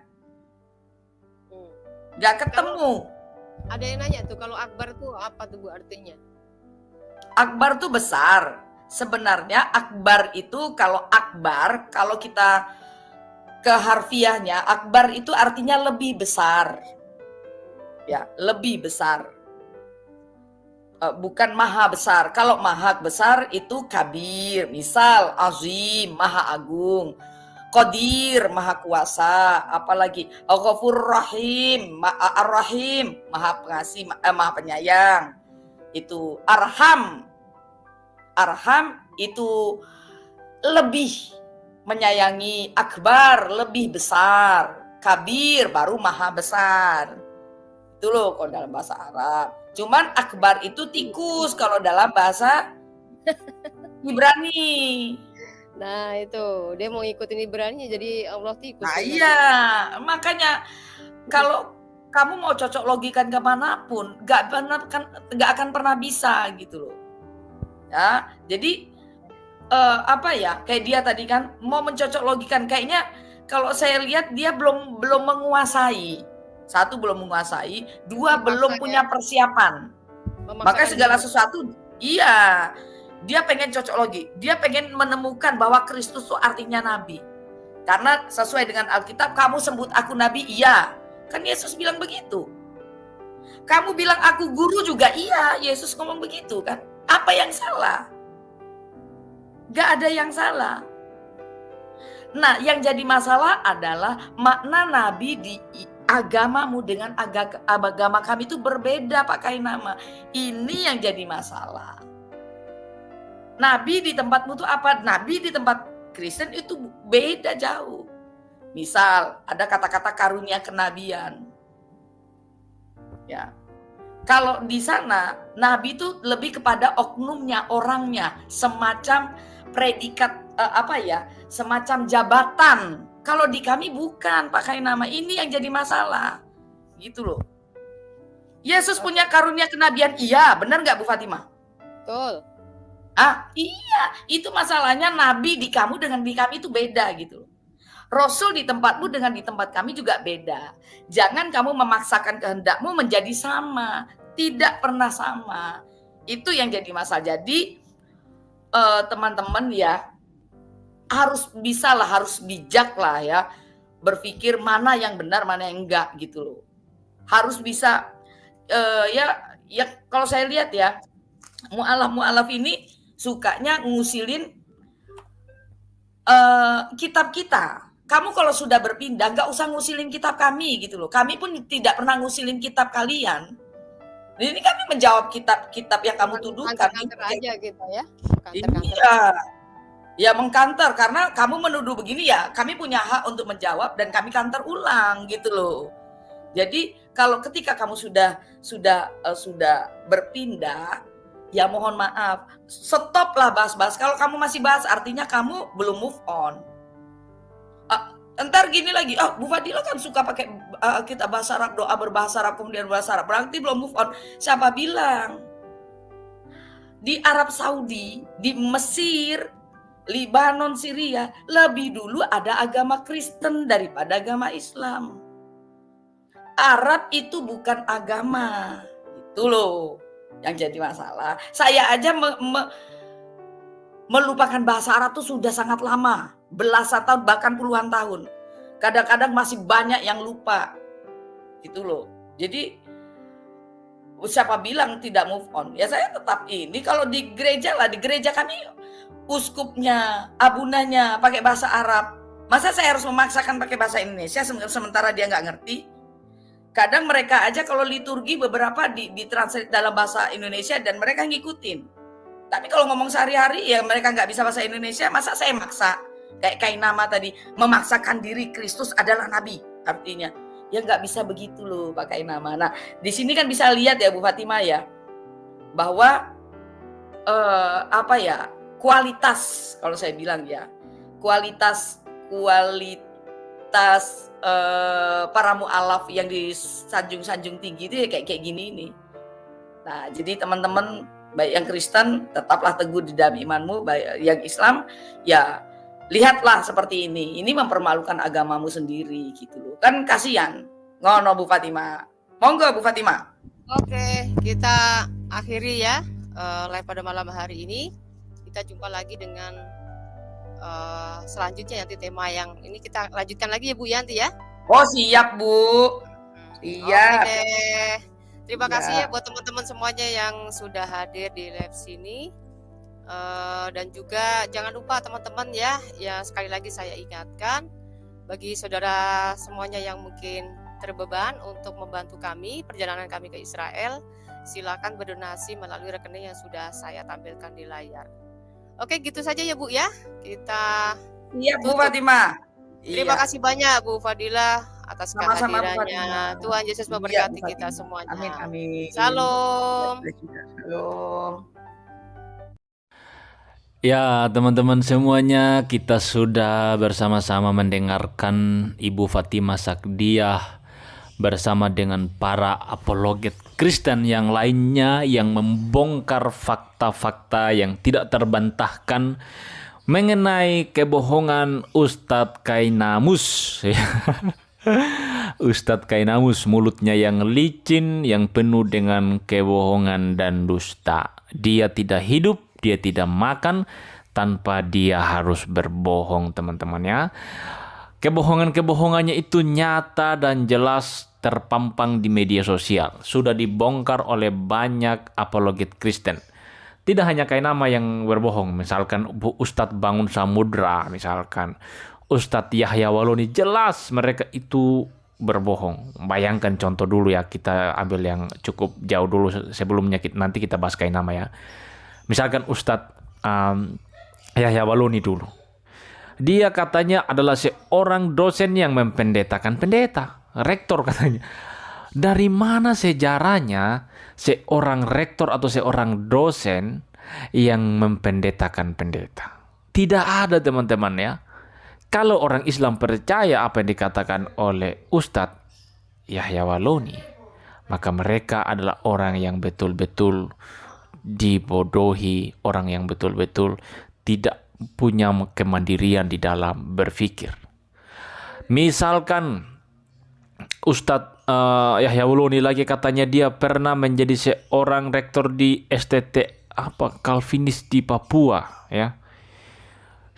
Nggak ketemu. Ada yang nanya tuh kalau Akbar tuh apa tuh Bu artinya? Akbar tuh besar. Sebenarnya Akbar itu kalau kita ke harfiahnya, Akbar itu artinya lebih besar. Ya, lebih besar. Bukan maha besar. Kalau maha besar itu kabir, misal azim, maha agung. Qadir, maha kuasa, apalagi Al-Ghafur Rahim, Ar-Rahim, maha pengasih, maha penyayang. Itu Arham itu lebih menyayangi, Akbar lebih besar, Kabir baru maha besar. Itu loh kalau dalam bahasa Arab. Cuman Akbar itu tikus kalau dalam bahasa Ibrani. Nah itu dia mau ikutin Ibrani jadi Allah tikus. Nah iya, makanya kalau kamu mau cocok logikan kemanapun, nggak akan pernah bisa gitu loh. Ya, jadi kayak dia tadi kan mau mencocok logikan, kayaknya kalau saya lihat dia belum menguasai. Satu belum menguasai, dua belum punya persiapan. Maka segala sesuatu, iya. Dia pengen cocok logi, dia pengen menemukan bahwa Kristus itu artinya nabi. Karena sesuai dengan Alkitab, kamu sebut aku nabi, iya. Kan Yesus bilang begitu. Kamu bilang aku guru juga, iya. Yesus ngomong begitu kan. Apa yang salah? Gak ada yang salah. Nah, yang jadi masalah adalah makna Nabi di agamamu dengan agama kami itu berbeda, Pak Kainama. Ini yang jadi masalah. Nabi di tempatmu itu apa? Nabi di tempat Kristen itu beda jauh. Misal ada kata-kata karunia kenabian. Ya. Kalau di sana Nabi itu lebih kepada oknumnya, orangnya, semacam predikat semacam jabatan. Kalau di kami bukan, Pak Kainama. Ini yang jadi masalah. Gitu loh. Yesus punya karunia kenabian. Iya, benar nggak Bu Fatimah? Betul. Iya, itu masalahnya Nabi di kamu dengan di kami itu beda gitu loh. Rasul di tempatmu dengan di tempat kami juga beda. Jangan kamu memaksakan kehendakmu menjadi sama. Tidak pernah sama. Itu yang jadi masalah. Jadi teman-teman ya, harus bijak lah ya. Berpikir mana yang benar, mana yang enggak gitu loh. Harus bisa, ya kalau saya lihat ya, mu'alaf ini sukanya ngusilin kitab kita. Kamu kalau sudah berpindah, nggak usah ngusilin kitab kami gitu loh. Kami pun tidak pernah ngusilin kitab kalian. Ini kami menjawab kitab-kitab yang kamu tuduhkan. Kantor aja gitu ya. Iya, ya mengkantor karena kamu menuduh begini ya. Kami punya hak untuk menjawab dan kami kantor ulang gitu loh. Jadi kalau ketika kamu sudah berpindah, ya mohon maaf, stoplah bahas-bahas. Kalau kamu masih bahas, artinya kamu belum move on. Entar gini lagi, Bu Fadila kan suka pakai kita bahasa Arab, doa berbahasa Arab, kemudian bahasa Arab. Berarti belum move on. Siapa bilang? Di Arab Saudi, di Mesir, Libanon, Syria, lebih dulu ada agama Kristen daripada agama Islam. Arab itu bukan agama. Itu loh yang jadi masalah. Saya aja melupakan bahasa Arab itu sudah sangat lama. Belasan tahun, bahkan puluhan tahun. Kadang-kadang masih banyak yang lupa. Gitu loh. Jadi siapa bilang tidak move on? Ya saya tetap ini. Kalau di gereja lah, di gereja kami uskupnya, abunanya pakai bahasa Arab. Masa saya harus memaksakan pakai bahasa Indonesia sementara dia nggak ngerti? Kadang mereka aja kalau liturgi beberapa ditranslate dalam bahasa Indonesia dan mereka ngikutin. Tapi kalau ngomong sehari-hari ya mereka nggak bisa bahasa Indonesia, masa saya maksa? Kayak Kainama tadi, memaksakan diri Kristus adalah Nabi. Artinya, ya nggak bisa begitu loh Pak Kainama. Nah, di sini kan bisa lihat ya Bu Fatimah ya, bahwa kualitas, kalau saya bilang ya, kualitas para mu'alaf yang disanjung-sanjung tinggi itu ya kayak gini ini. Nah, jadi teman-teman baik yang Kristen tetaplah teguh di dalam imanmu, baik yang Islam ya lihatlah seperti ini. Ini mempermalukan agamamu sendiri gitu loh. Kan kasihan. Ngono Bu Fatimah. Monggo Bu Fatimah. Oke, kita akhiri ya live pada malam hari ini. Kita jumpa lagi dengan selanjutnya nanti tema yang ini kita lanjutkan lagi ya Bu Yanti ya. Oh siap Bu. Iya. Oke deh. Terima kasih ya buat teman-teman semuanya yang sudah hadir di live sini. Dan juga jangan lupa teman-teman ya sekali lagi saya ingatkan bagi saudara semuanya yang mungkin terbeban untuk membantu kami perjalanan kami ke Israel, silakan berdonasi melalui rekening yang sudah saya tampilkan di layar. Oke, gitu saja ya Bu ya. Kita Bu Fatimah. Terima kasih banyak Bu Fadila atas kehadirannya. Tuhan Yesus memberkati kita semuanya. Amin amin. Salam. Salam. Ya teman-teman semuanya, kita sudah bersama-sama mendengarkan Ibu Fatimah Sakdiah bersama dengan para apologet Kristen yang lainnya yang membongkar fakta-fakta yang tidak terbantahkan mengenai kebohongan Ustadz Kainamus. Ustadz Kainamus, mulutnya yang licin, yang penuh dengan kebohongan dan dusta. Dia tidak hidup, dia tidak makan tanpa dia harus berbohong, teman-teman ya. Kebohongan-kebohongannya itu nyata dan jelas terpampang di media sosial. Sudah dibongkar oleh banyak apologet Kristen. Tidak hanya Kainama yang berbohong, misalkan Ustadz Bangun Samudra, misalkan Ustadz Yahya Waloni, jelas mereka itu berbohong. Bayangkan contoh dulu ya, kita ambil yang cukup jauh dulu sebelumnya nanti kita bahas Kainama ya. Misalkan Ustadz Yahya Waloni dulu. Dia katanya adalah seorang dosen yang mempendetakan pendeta, rektor katanya. Dari mana sejarahnya seorang rektor atau seorang dosen yang mempendetakan pendeta? Tidak ada, teman-teman ya. Kalau orang Islam percaya apa yang dikatakan oleh Ustadz Yahya Waloni, maka mereka adalah orang yang betul-betul dibodohi, orang yang betul-betul tidak punya kemandirian di dalam berpikir. Misalkan Ustadz Yahya Waloni lagi katanya dia pernah menjadi seorang rektor di STT Calvinis di Papua ya.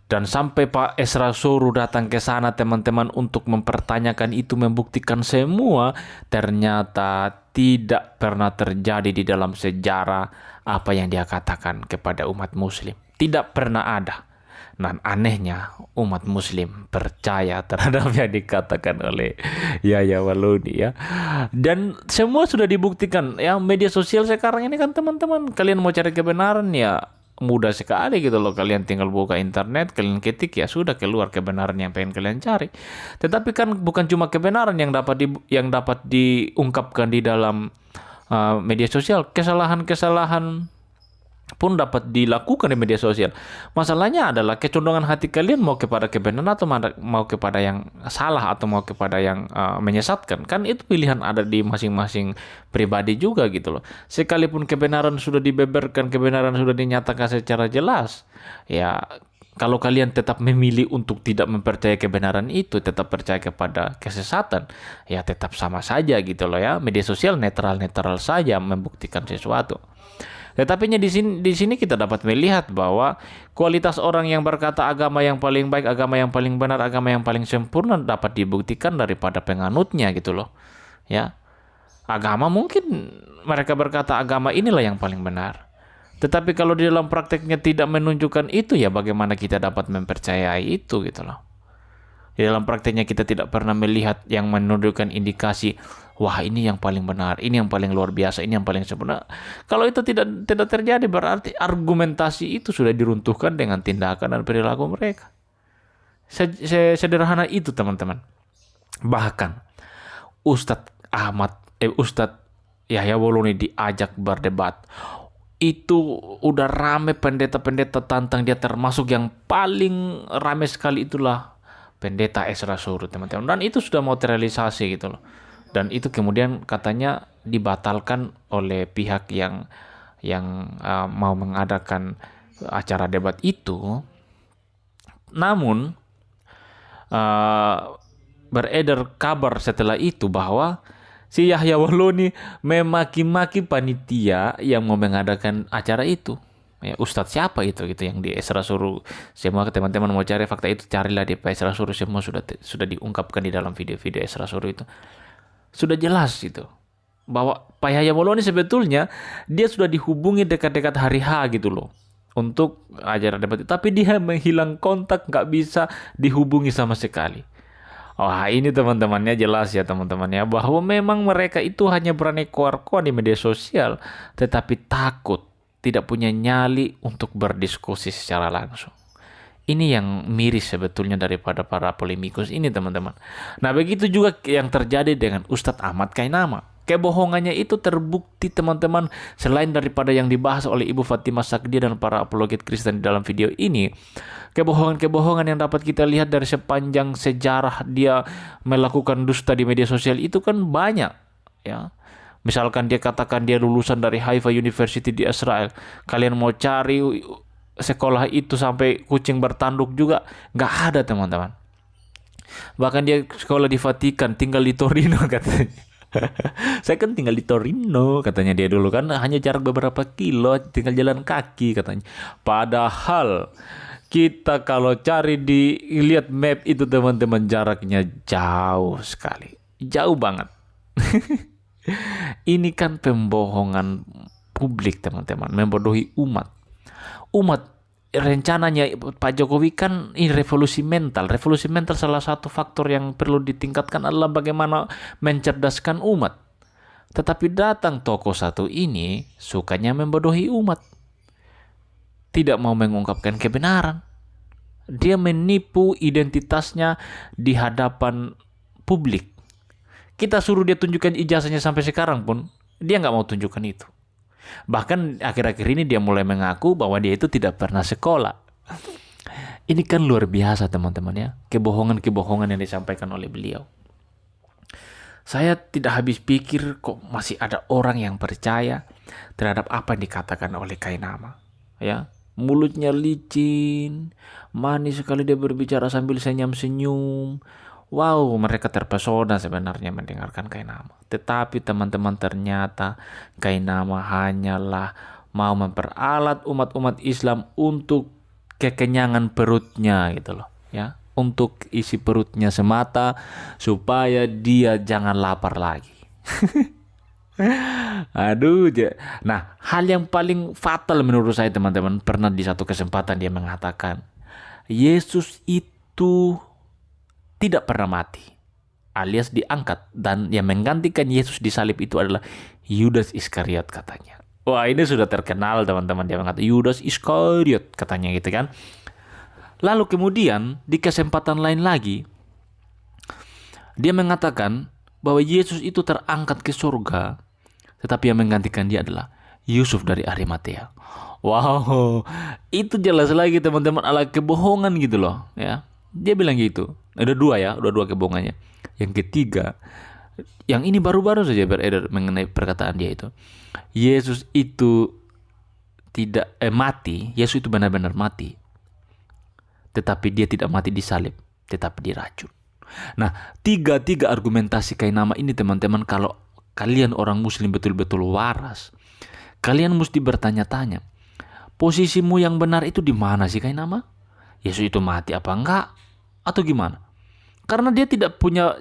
Dan sampai Pak Esra Soru datang ke sana, teman-teman, untuk mempertanyakan itu, membuktikan semua, ternyata tidak pernah terjadi di dalam sejarah apa yang dia katakan kepada umat muslim. Tidak pernah ada. Dan anehnya umat muslim percaya terhadap yang dikatakan oleh Yahya Waloni ya. Dan semua sudah dibuktikan ya. Media sosial sekarang ini kan, teman-teman, kalian mau cari kebenaran ya mudah sekali gitu loh. Kalian tinggal buka internet, kalian ketik, ya sudah keluar kebenaran yang pengen kalian cari. Tetapi kan bukan cuma kebenaran yang dapat diungkapkan di dalam media sosial, kesalahan-kesalahan pun dapat dilakukan di media sosial. Masalahnya adalah kecondongan hati kalian mau kepada kebenaran atau mau kepada yang salah atau mau kepada yang menyesatkan. Kan itu pilihan ada di masing-masing pribadi juga gitu loh. Sekalipun kebenaran sudah dibeberkan, kebenaran sudah dinyatakan secara jelas, ya kalau kalian tetap memilih untuk tidak mempercayai kebenaran itu, tetap percaya kepada kesesatan, ya tetap sama saja gitu loh ya. Media sosial netral-netral saja membuktikan sesuatu. Tetapi di sini kita dapat melihat bahwa kualitas orang yang berkata agama yang paling baik, agama yang paling benar, agama yang paling sempurna dapat dibuktikan daripada penganutnya gitu loh. Ya. Agama mungkin mereka berkata agama inilah yang paling benar. Tetapi kalau di dalam prakteknya tidak menunjukkan itu, ya bagaimana kita dapat mempercayai itu gitu loh. Di dalam prakteknya kita tidak pernah melihat yang menunjukkan indikasi, wah ini yang paling benar, ini yang paling luar biasa, ini yang paling sempurna. Kalau itu tidak terjadi, berarti argumentasi itu sudah diruntuhkan dengan tindakan dan perilaku mereka. Sederhana itu, teman-teman. Bahkan Ustadz Yahya Waloni diajak berdebat, itu udah rame pendeta-pendeta tantang dia, termasuk yang paling rame sekali itulah pendeta Esra Soru, teman-teman. Dan itu sudah mau terrealisasi gitu loh. Dan itu kemudian katanya dibatalkan oleh pihak yang mau mengadakan acara debat itu. Namun beredar kabar setelah itu bahwa si Yahya Waloni memaki-maki panitia yang mau mengadakan acara itu. Ya, Ustadz siapa itu gitu yang di Esra Soru. Semua teman-teman mau cari fakta itu, carilah di Esra Soru, semua sudah diungkapkan di dalam video-video Esra Soru itu. Sudah jelas gitu bahwa Pak Yahya Waloni sebetulnya dia sudah dihubungi dekat-dekat hari H gitu loh untuk acara debat itu, tapi dia menghilang kontak, nggak bisa dihubungi sama sekali. Wah, ini teman-temannya jelas ya teman-temannya, bahwa memang mereka itu hanya berani koar-koar di media sosial, tetapi takut, tidak punya nyali untuk berdiskusi secara langsung. Ini yang miris sebetulnya daripada para polemikus ini, teman-teman. Nah, begitu juga yang terjadi dengan Ustadz Ahmad Kainama. Kebohongannya itu terbukti, teman-teman, selain daripada yang dibahas oleh Ibu Fatimah Sakdia dan para apologet Kristen di dalam video ini. Kebohongan-kebohongan yang dapat kita lihat dari sepanjang sejarah dia melakukan dusta di media sosial itu kan banyak, ya. Misalkan dia katakan dia lulusan dari Haifa University di Israel. Kalian mau cari sekolah itu sampai kucing bertanduk juga nggak ada, teman-teman. Bahkan dia sekolah di Vatikan, tinggal di Torino katanya. Saya kan tinggal di Torino katanya dia dulu, kan hanya jarak beberapa kilo, tinggal jalan kaki katanya. Padahal kita kalau cari lihat map itu, teman-teman, jaraknya jauh sekali, jauh banget. Ini kan pembohongan publik teman-teman, membodohi umat. Rencananya Pak Jokowi kan ini revolusi mental. Revolusi mental salah satu faktor yang perlu ditingkatkan adalah bagaimana mencerdaskan umat. Tetapi datang tokoh satu ini sukanya membodohi umat. Tidak mau mengungkapkan kebenaran. Dia menipu identitasnya di hadapan publik. Kita suruh dia tunjukkan ijazahnya sampai sekarang pun dia nggak mau tunjukkan itu. Bahkan akhir-akhir ini dia mulai mengaku bahwa dia itu tidak pernah sekolah. Ini kan luar biasa teman-teman ya, kebohongan-kebohongan yang disampaikan oleh beliau. Saya tidak habis pikir kok masih ada orang yang percaya terhadap apa yang dikatakan oleh Kainama. Ya, mulutnya licin, manis sekali dia berbicara sambil senyum-senyum. Wow, mereka terpesona sebenarnya mendengarkan Kainama. Tetapi teman-teman, ternyata Kainama hanyalah mau memperalat umat-umat Islam untuk kekenyangan perutnya gitu loh, ya. Untuk isi perutnya semata supaya dia jangan lapar lagi. Aduh. Nah, hal yang paling fatal menurut saya teman-teman, pernah di satu kesempatan dia mengatakan, Yesus itu tidak pernah mati, alias diangkat, dan yang menggantikan Yesus di salib itu adalah Yudas Iskariot katanya. Wah, ini sudah terkenal teman-teman, dia mengatakan Yudas Iskariot katanya gitu kan. Lalu kemudian di kesempatan lain lagi dia mengatakan bahwa Yesus itu terangkat ke surga, tetapi yang menggantikan dia adalah Yusuf dari Arimatea. Wow, itu jelas lagi teman-teman, ala kebohongan gitu loh ya. Dia bilang gitu. Ada dua kebohongannya. Yang ketiga, yang ini baru-baru saja beredar mengenai perkataan dia itu. Yesus itu tidak mati. Yesus itu benar-benar mati. Tetapi dia tidak mati di salib, tetapi diracun. Nah, tiga argumentasi Kainama ini teman-teman, kalau kalian orang muslim betul-betul waras, kalian mesti bertanya-tanya, posisimu yang benar itu di mana sih Kainama? Yesus itu mati apa enggak? Atau gimana? Karena dia tidak punya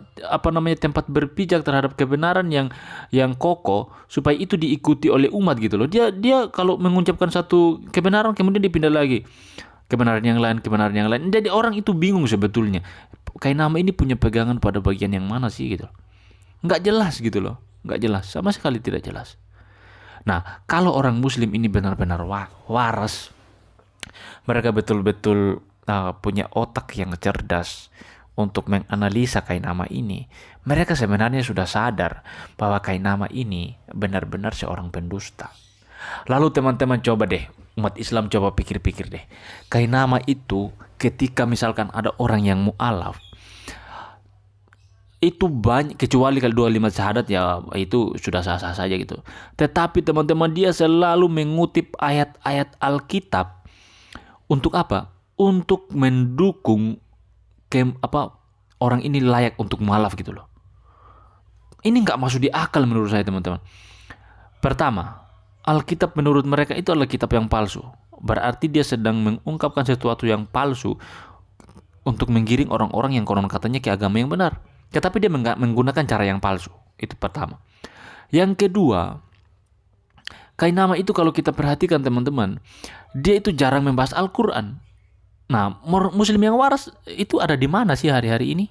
tempat berpijak terhadap kebenaran yang kokoh supaya itu diikuti oleh umat gitu loh. Dia kalau mengucapkan satu kebenaran kemudian dipindah lagi kebenaran yang lain. Jadi orang itu bingung sebetulnya. Kainama ini punya pegangan pada bagian yang mana sih gitu. Nggak jelas gitu loh. Nggak jelas, sama sekali tidak jelas. Nah, kalau orang muslim ini benar-benar waras, mereka betul-betul punya otak yang cerdas untuk menganalisa Kainama ini, mereka sebenarnya sudah sadar bahwa Kainama ini benar-benar seorang pendusta. Lalu teman-teman coba deh, umat Islam coba pikir-pikir deh. Kainama itu ketika misalkan ada orang yang mu'alaf, itu banyak, kecuali kalau 25 syahadat ya itu sudah sah-sah saja gitu. Tetapi teman-teman, dia selalu mengutip ayat-ayat Alkitab. Untuk apa? Untuk mendukung orang ini layak untuk mu'alaf gitu loh. Ini nggak masuk di akal menurut saya teman-teman. Pertama, Alkitab menurut mereka itu adalah kitab yang palsu. Berarti dia sedang mengungkapkan sesuatu yang palsu untuk menggiring orang-orang yang konon katanya ke agama yang benar. Tetapi dia menggunakan cara yang palsu. Itu pertama. Yang kedua, Kainama itu kalau kita perhatikan teman-teman, dia itu jarang membahas Al-Quran. Nah, muslim yang waras itu ada di mana sih hari-hari ini?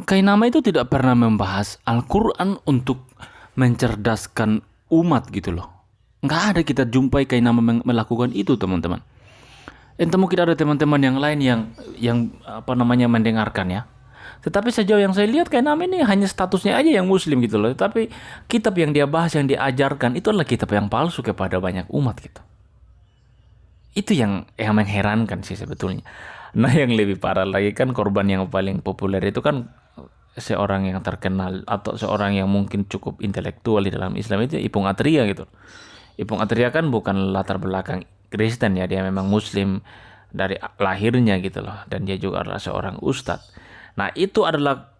Kainama itu tidak pernah membahas Al-Quran untuk mencerdaskan umat gitu loh. Nggak ada kita jumpai Kainama melakukan itu teman-teman. Entah mungkin ada teman-teman yang lain yang mendengarkan ya. Tetapi sejauh yang saya lihat Kainama ini hanya statusnya aja yang muslim gitu loh. Tapi kitab yang dia bahas, yang diajarkan itu adalah kitab yang palsu kepada banyak umat gitu. Itu yang mengherankan sih sebetulnya. Nah, yang lebih parah lagi kan, korban yang paling populer itu kan seorang yang terkenal atau seorang yang mungkin cukup intelektual di dalam Islam itu Ipung Atria gitu. Ipung Atria kan bukan latar belakang Kristen ya, dia memang muslim dari lahirnya gitu loh, dan dia juga adalah seorang ustadz. Nah, itu adalah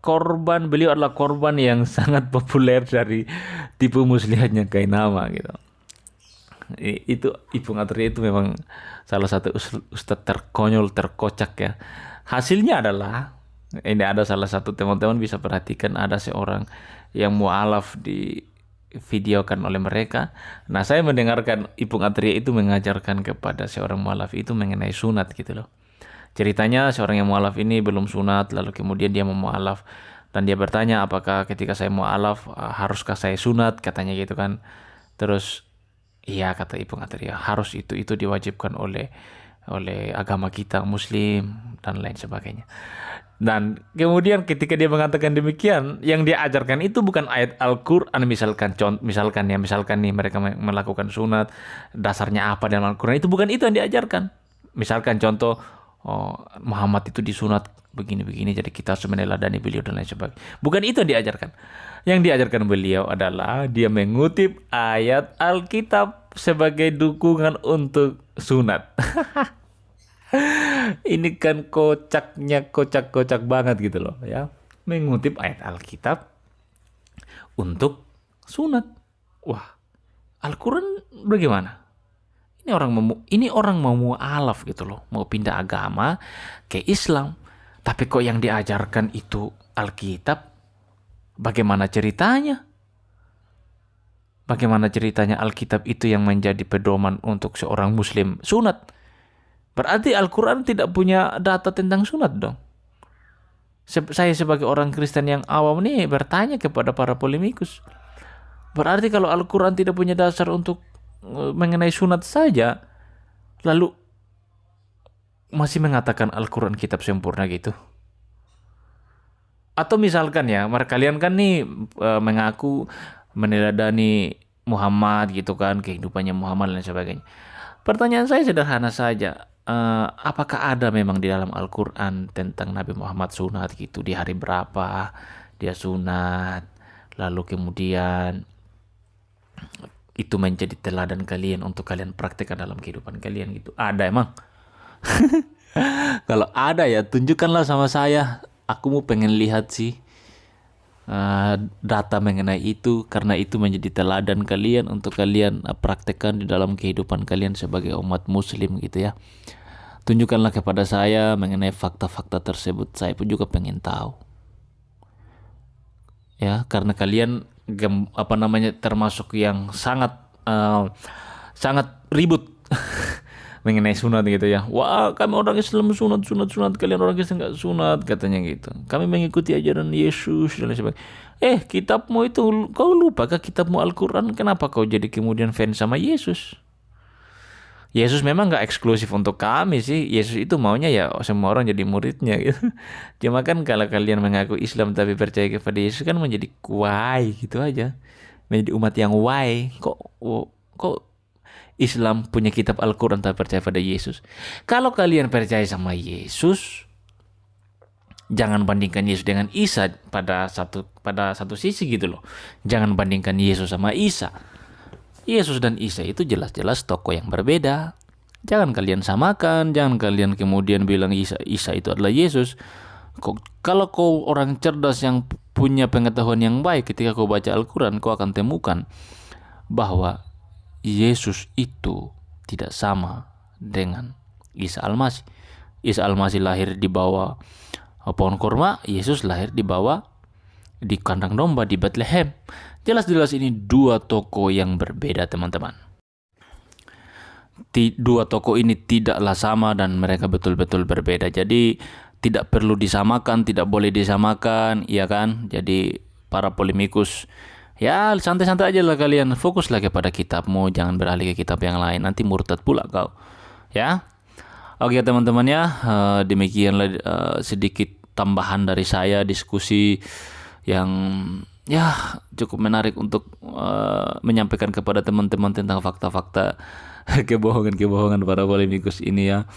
beliau adalah korban yang sangat populer dari tipu muslihatnya Kainama gitu. Itu Ipung Atria itu memang salah satu ustadz terkonyol, terkocak ya. Hasilnya adalah ini, ada salah satu teman-teman bisa perhatikan, ada seorang yang mu'alaf di videokan oleh mereka. Nah, saya mendengarkan Ipung Atria itu mengajarkan kepada seorang mualaf itu mengenai sunat gitu loh. Ceritanya seorang yang mualaf ini belum sunat, lalu kemudian dia mau mualaf dan dia bertanya, apakah ketika saya mualaf haruskah saya sunat, katanya gitu kan. Terus iya, kata Ipung Atria, harus, itu diwajibkan oleh agama kita Muslim dan lain sebagainya. Dan kemudian ketika dia mengatakan demikian, yang dia ajarkan itu bukan ayat Al-Quran. Misalkan nih mereka melakukan sunat, dasarnya apa dalam Al-Quran, itu bukan itu yang diajarkan. Misalkan contoh, Muhammad itu disunat begini-begini, jadi kita harus meneladani beliau dan lain sebagainya. Bukan itu yang diajarkan. Yang diajarkan beliau adalah dia mengutip ayat Alkitab sebagai dukungan untuk sunat. Ini kan kocak banget gitu loh ya. Mengutip ayat Alkitab untuk sunat. Wah, Al-Quran bagaimana? Ini orang mau mualaf gitu loh, mau pindah agama ke Islam. Tapi kok yang diajarkan itu Alkitab? Bagaimana ceritanya? Bagaimana ceritanya Alkitab itu yang menjadi pedoman untuk seorang Muslim sunat? Berarti Al-Quran tidak punya data tentang sunat dong. Saya sebagai orang Kristen yang awam nih bertanya kepada para polemikus. Berarti kalau Al-Quran tidak punya dasar untuk mengenai sunat saja, lalu masih mengatakan Al-Quran kitab sempurna gitu. Atau misalkan ya, kalian kan nih mengaku meneladani Muhammad gitu kan, kehidupannya Muhammad dan sebagainya. Pertanyaan saya sederhana saja. Apakah ada memang di dalam Al-Quran tentang Nabi Muhammad sunat gitu, di hari berapa dia sunat, lalu kemudian itu menjadi teladan kalian untuk kalian praktekkan dalam kehidupan kalian gitu? Ada emang? Kalau ada ya tunjukkanlah sama saya. Aku mau pengen lihat sih data mengenai itu, karena itu menjadi teladan kalian untuk kalian praktekkan di dalam kehidupan kalian sebagai umat Muslim gitu ya. Tunjukkanlah kepada saya mengenai fakta-fakta tersebut. Saya pun juga pengen tahu. Ya, karena kalian termasuk yang sangat ribut mengenai sunat gitu ya. Wah, kami orang Islam sunat, kalian orang Kristen nggak sunat, katanya gitu. Kami mengikuti ajaran Yesus dan lain sebagainya. Kitabmu itu, kau lupakah kitabmu Al-Quran? Kenapa kau jadi kemudian fans sama Yesus? Yesus memang nggak eksklusif untuk kami sih. Yesus itu maunya ya semua orang jadi muridnya gitu. Cuma kan kalau kalian mengaku Islam tapi percaya kepada Yesus kan menjadi kuai gitu aja. Menjadi umat yang why. Kok Islam punya kitab Al-Quran tapi percaya pada Yesus? Kalau kalian percaya sama Yesus, jangan bandingkan Yesus dengan Isa pada satu sisi gitu loh. Jangan bandingkan Yesus sama Isa. Yesus dan Isa itu jelas-jelas tokoh yang berbeda. Jangan kalian samakan, jangan kalian kemudian bilang Isa itu adalah Yesus. Kalau kau orang cerdas yang punya pengetahuan yang baik, ketika kau baca Al-Quran, kau akan temukan bahwa Yesus itu tidak sama dengan Isa Al-Masih. Isa Al-Masih lahir di bawah pohon kurma, Yesus lahir di kandang domba di Bethlehem. Jelas-jelas ini dua tokoh yang berbeda, teman-teman. Dua tokoh ini tidaklah sama dan mereka betul-betul berbeda. Jadi tidak perlu disamakan, tidak boleh disamakan, ya kan? Jadi para polemikus, ya santai-santai aja lah kalian. Fokuslah kepada kitabmu, jangan beralih ke kitab yang lain. Nanti murtad pula kau. Ya. Oke teman-teman ya, demikianlah sedikit tambahan dari saya, diskusi yang ya cukup menarik untuk menyampaikan kepada teman-teman tentang fakta-fakta kebohongan-kebohongan para polemikus ini ya.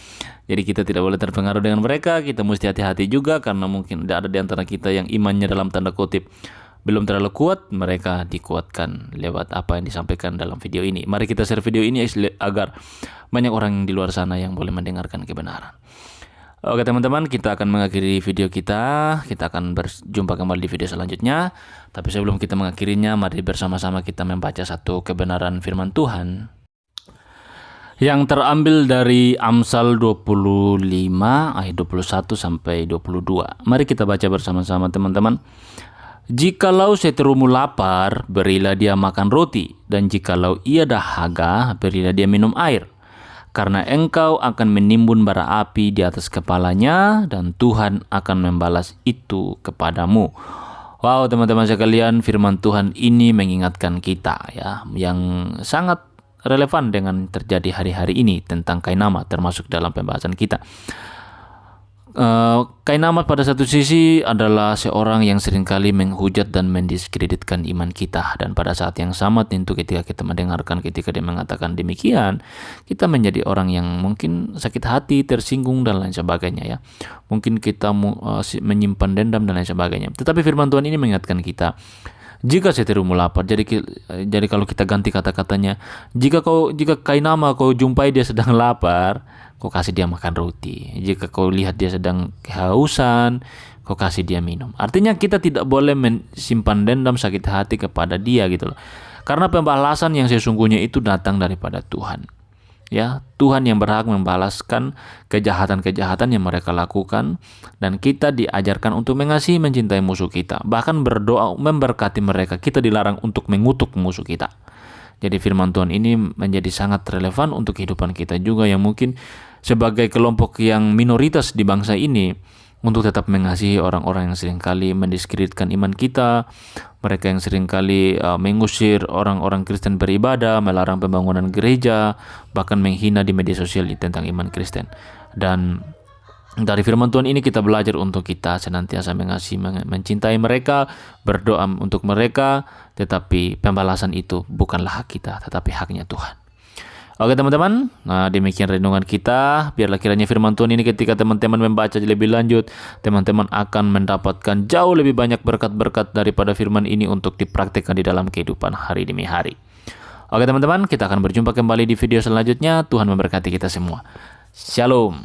Jadi kita tidak boleh terpengaruh dengan mereka. Kita mesti hati-hati juga, karena mungkin ada di antara kita yang imannya dalam tanda kutip belum terlalu kuat. Mereka dikuatkan lewat apa yang disampaikan dalam video ini. Mari kita share video ini agar banyak orang di luar sana yang boleh mendengarkan kebenaran. Oke teman-teman, kita akan mengakhiri video kita. Kita akan berjumpa kembali di video selanjutnya. Tapi sebelum kita mengakhirinya, mari bersama-sama kita membaca satu kebenaran firman Tuhan yang terambil dari Amsal 25 ayat 21 sampai 22. Mari kita baca bersama-sama teman-teman. Jikalau seterumu lapar, berilah dia makan roti, dan jikalau ia dahaga, berilah dia minum air. Karena engkau akan menimbun bara api di atas kepalanya, dan Tuhan akan membalas itu kepadamu. Wow, teman-teman sekalian, firman Tuhan ini mengingatkan kita ya, yang sangat relevan dengan terjadi hari-hari ini tentang Kainama, termasuk dalam pembahasan kita. Kainama pada satu sisi adalah seorang yang seringkali menghujat dan mendiskreditkan iman kita, dan pada saat yang sama tentu ketika kita mendengarkan ketika dia mengatakan demikian, kita menjadi orang yang mungkin sakit hati, tersinggung dan lain sebagainya ya. Mungkin kita menyimpan dendam dan lain sebagainya. Tetapi firman Tuhan ini mengingatkan kita, jika seterumu lapar, jadi kalau kita ganti kata-katanya, jika Kainama kau jumpai dia sedang lapar, kau kasih dia makan roti. Jika kau lihat dia sedang kehausan, kau kasih dia minum. Artinya kita tidak boleh simpan dendam sakit hati kepada dia gitu loh. Karena pembalasan yang sesungguhnya itu datang daripada Tuhan. Ya, Tuhan yang berhak membalaskan kejahatan-kejahatan yang mereka lakukan, dan kita diajarkan untuk mengasihi, mencintai musuh kita, bahkan berdoa memberkati mereka. Kita dilarang untuk mengutuk musuh kita. Jadi firman Tuhan ini menjadi sangat relevan untuk kehidupan kita juga, yang mungkin sebagai kelompok yang minoritas di bangsa ini, untuk tetap mengasihi orang-orang yang seringkali mendiskreditkan iman kita, mereka yang seringkali mengusir orang-orang Kristen beribadah, melarang pembangunan gereja, bahkan menghina di media sosial tentang iman Kristen. Dan dari firman Tuhan ini kita belajar untuk kita senantiasa mengasihi, mencintai mereka, berdoa untuk mereka, tetapi pembalasan itu bukanlah hak kita, tetapi haknya Tuhan. Oke teman-teman, nah demikian renungan kita. Biarlah kiranya firman Tuhan ini ketika teman-teman membaca lebih lanjut, teman-teman akan mendapatkan jauh lebih banyak berkat-berkat daripada firman ini untuk dipraktikkan di dalam kehidupan hari demi hari. Oke teman-teman, kita akan berjumpa kembali di video selanjutnya. Tuhan memberkati kita semua. Shalom.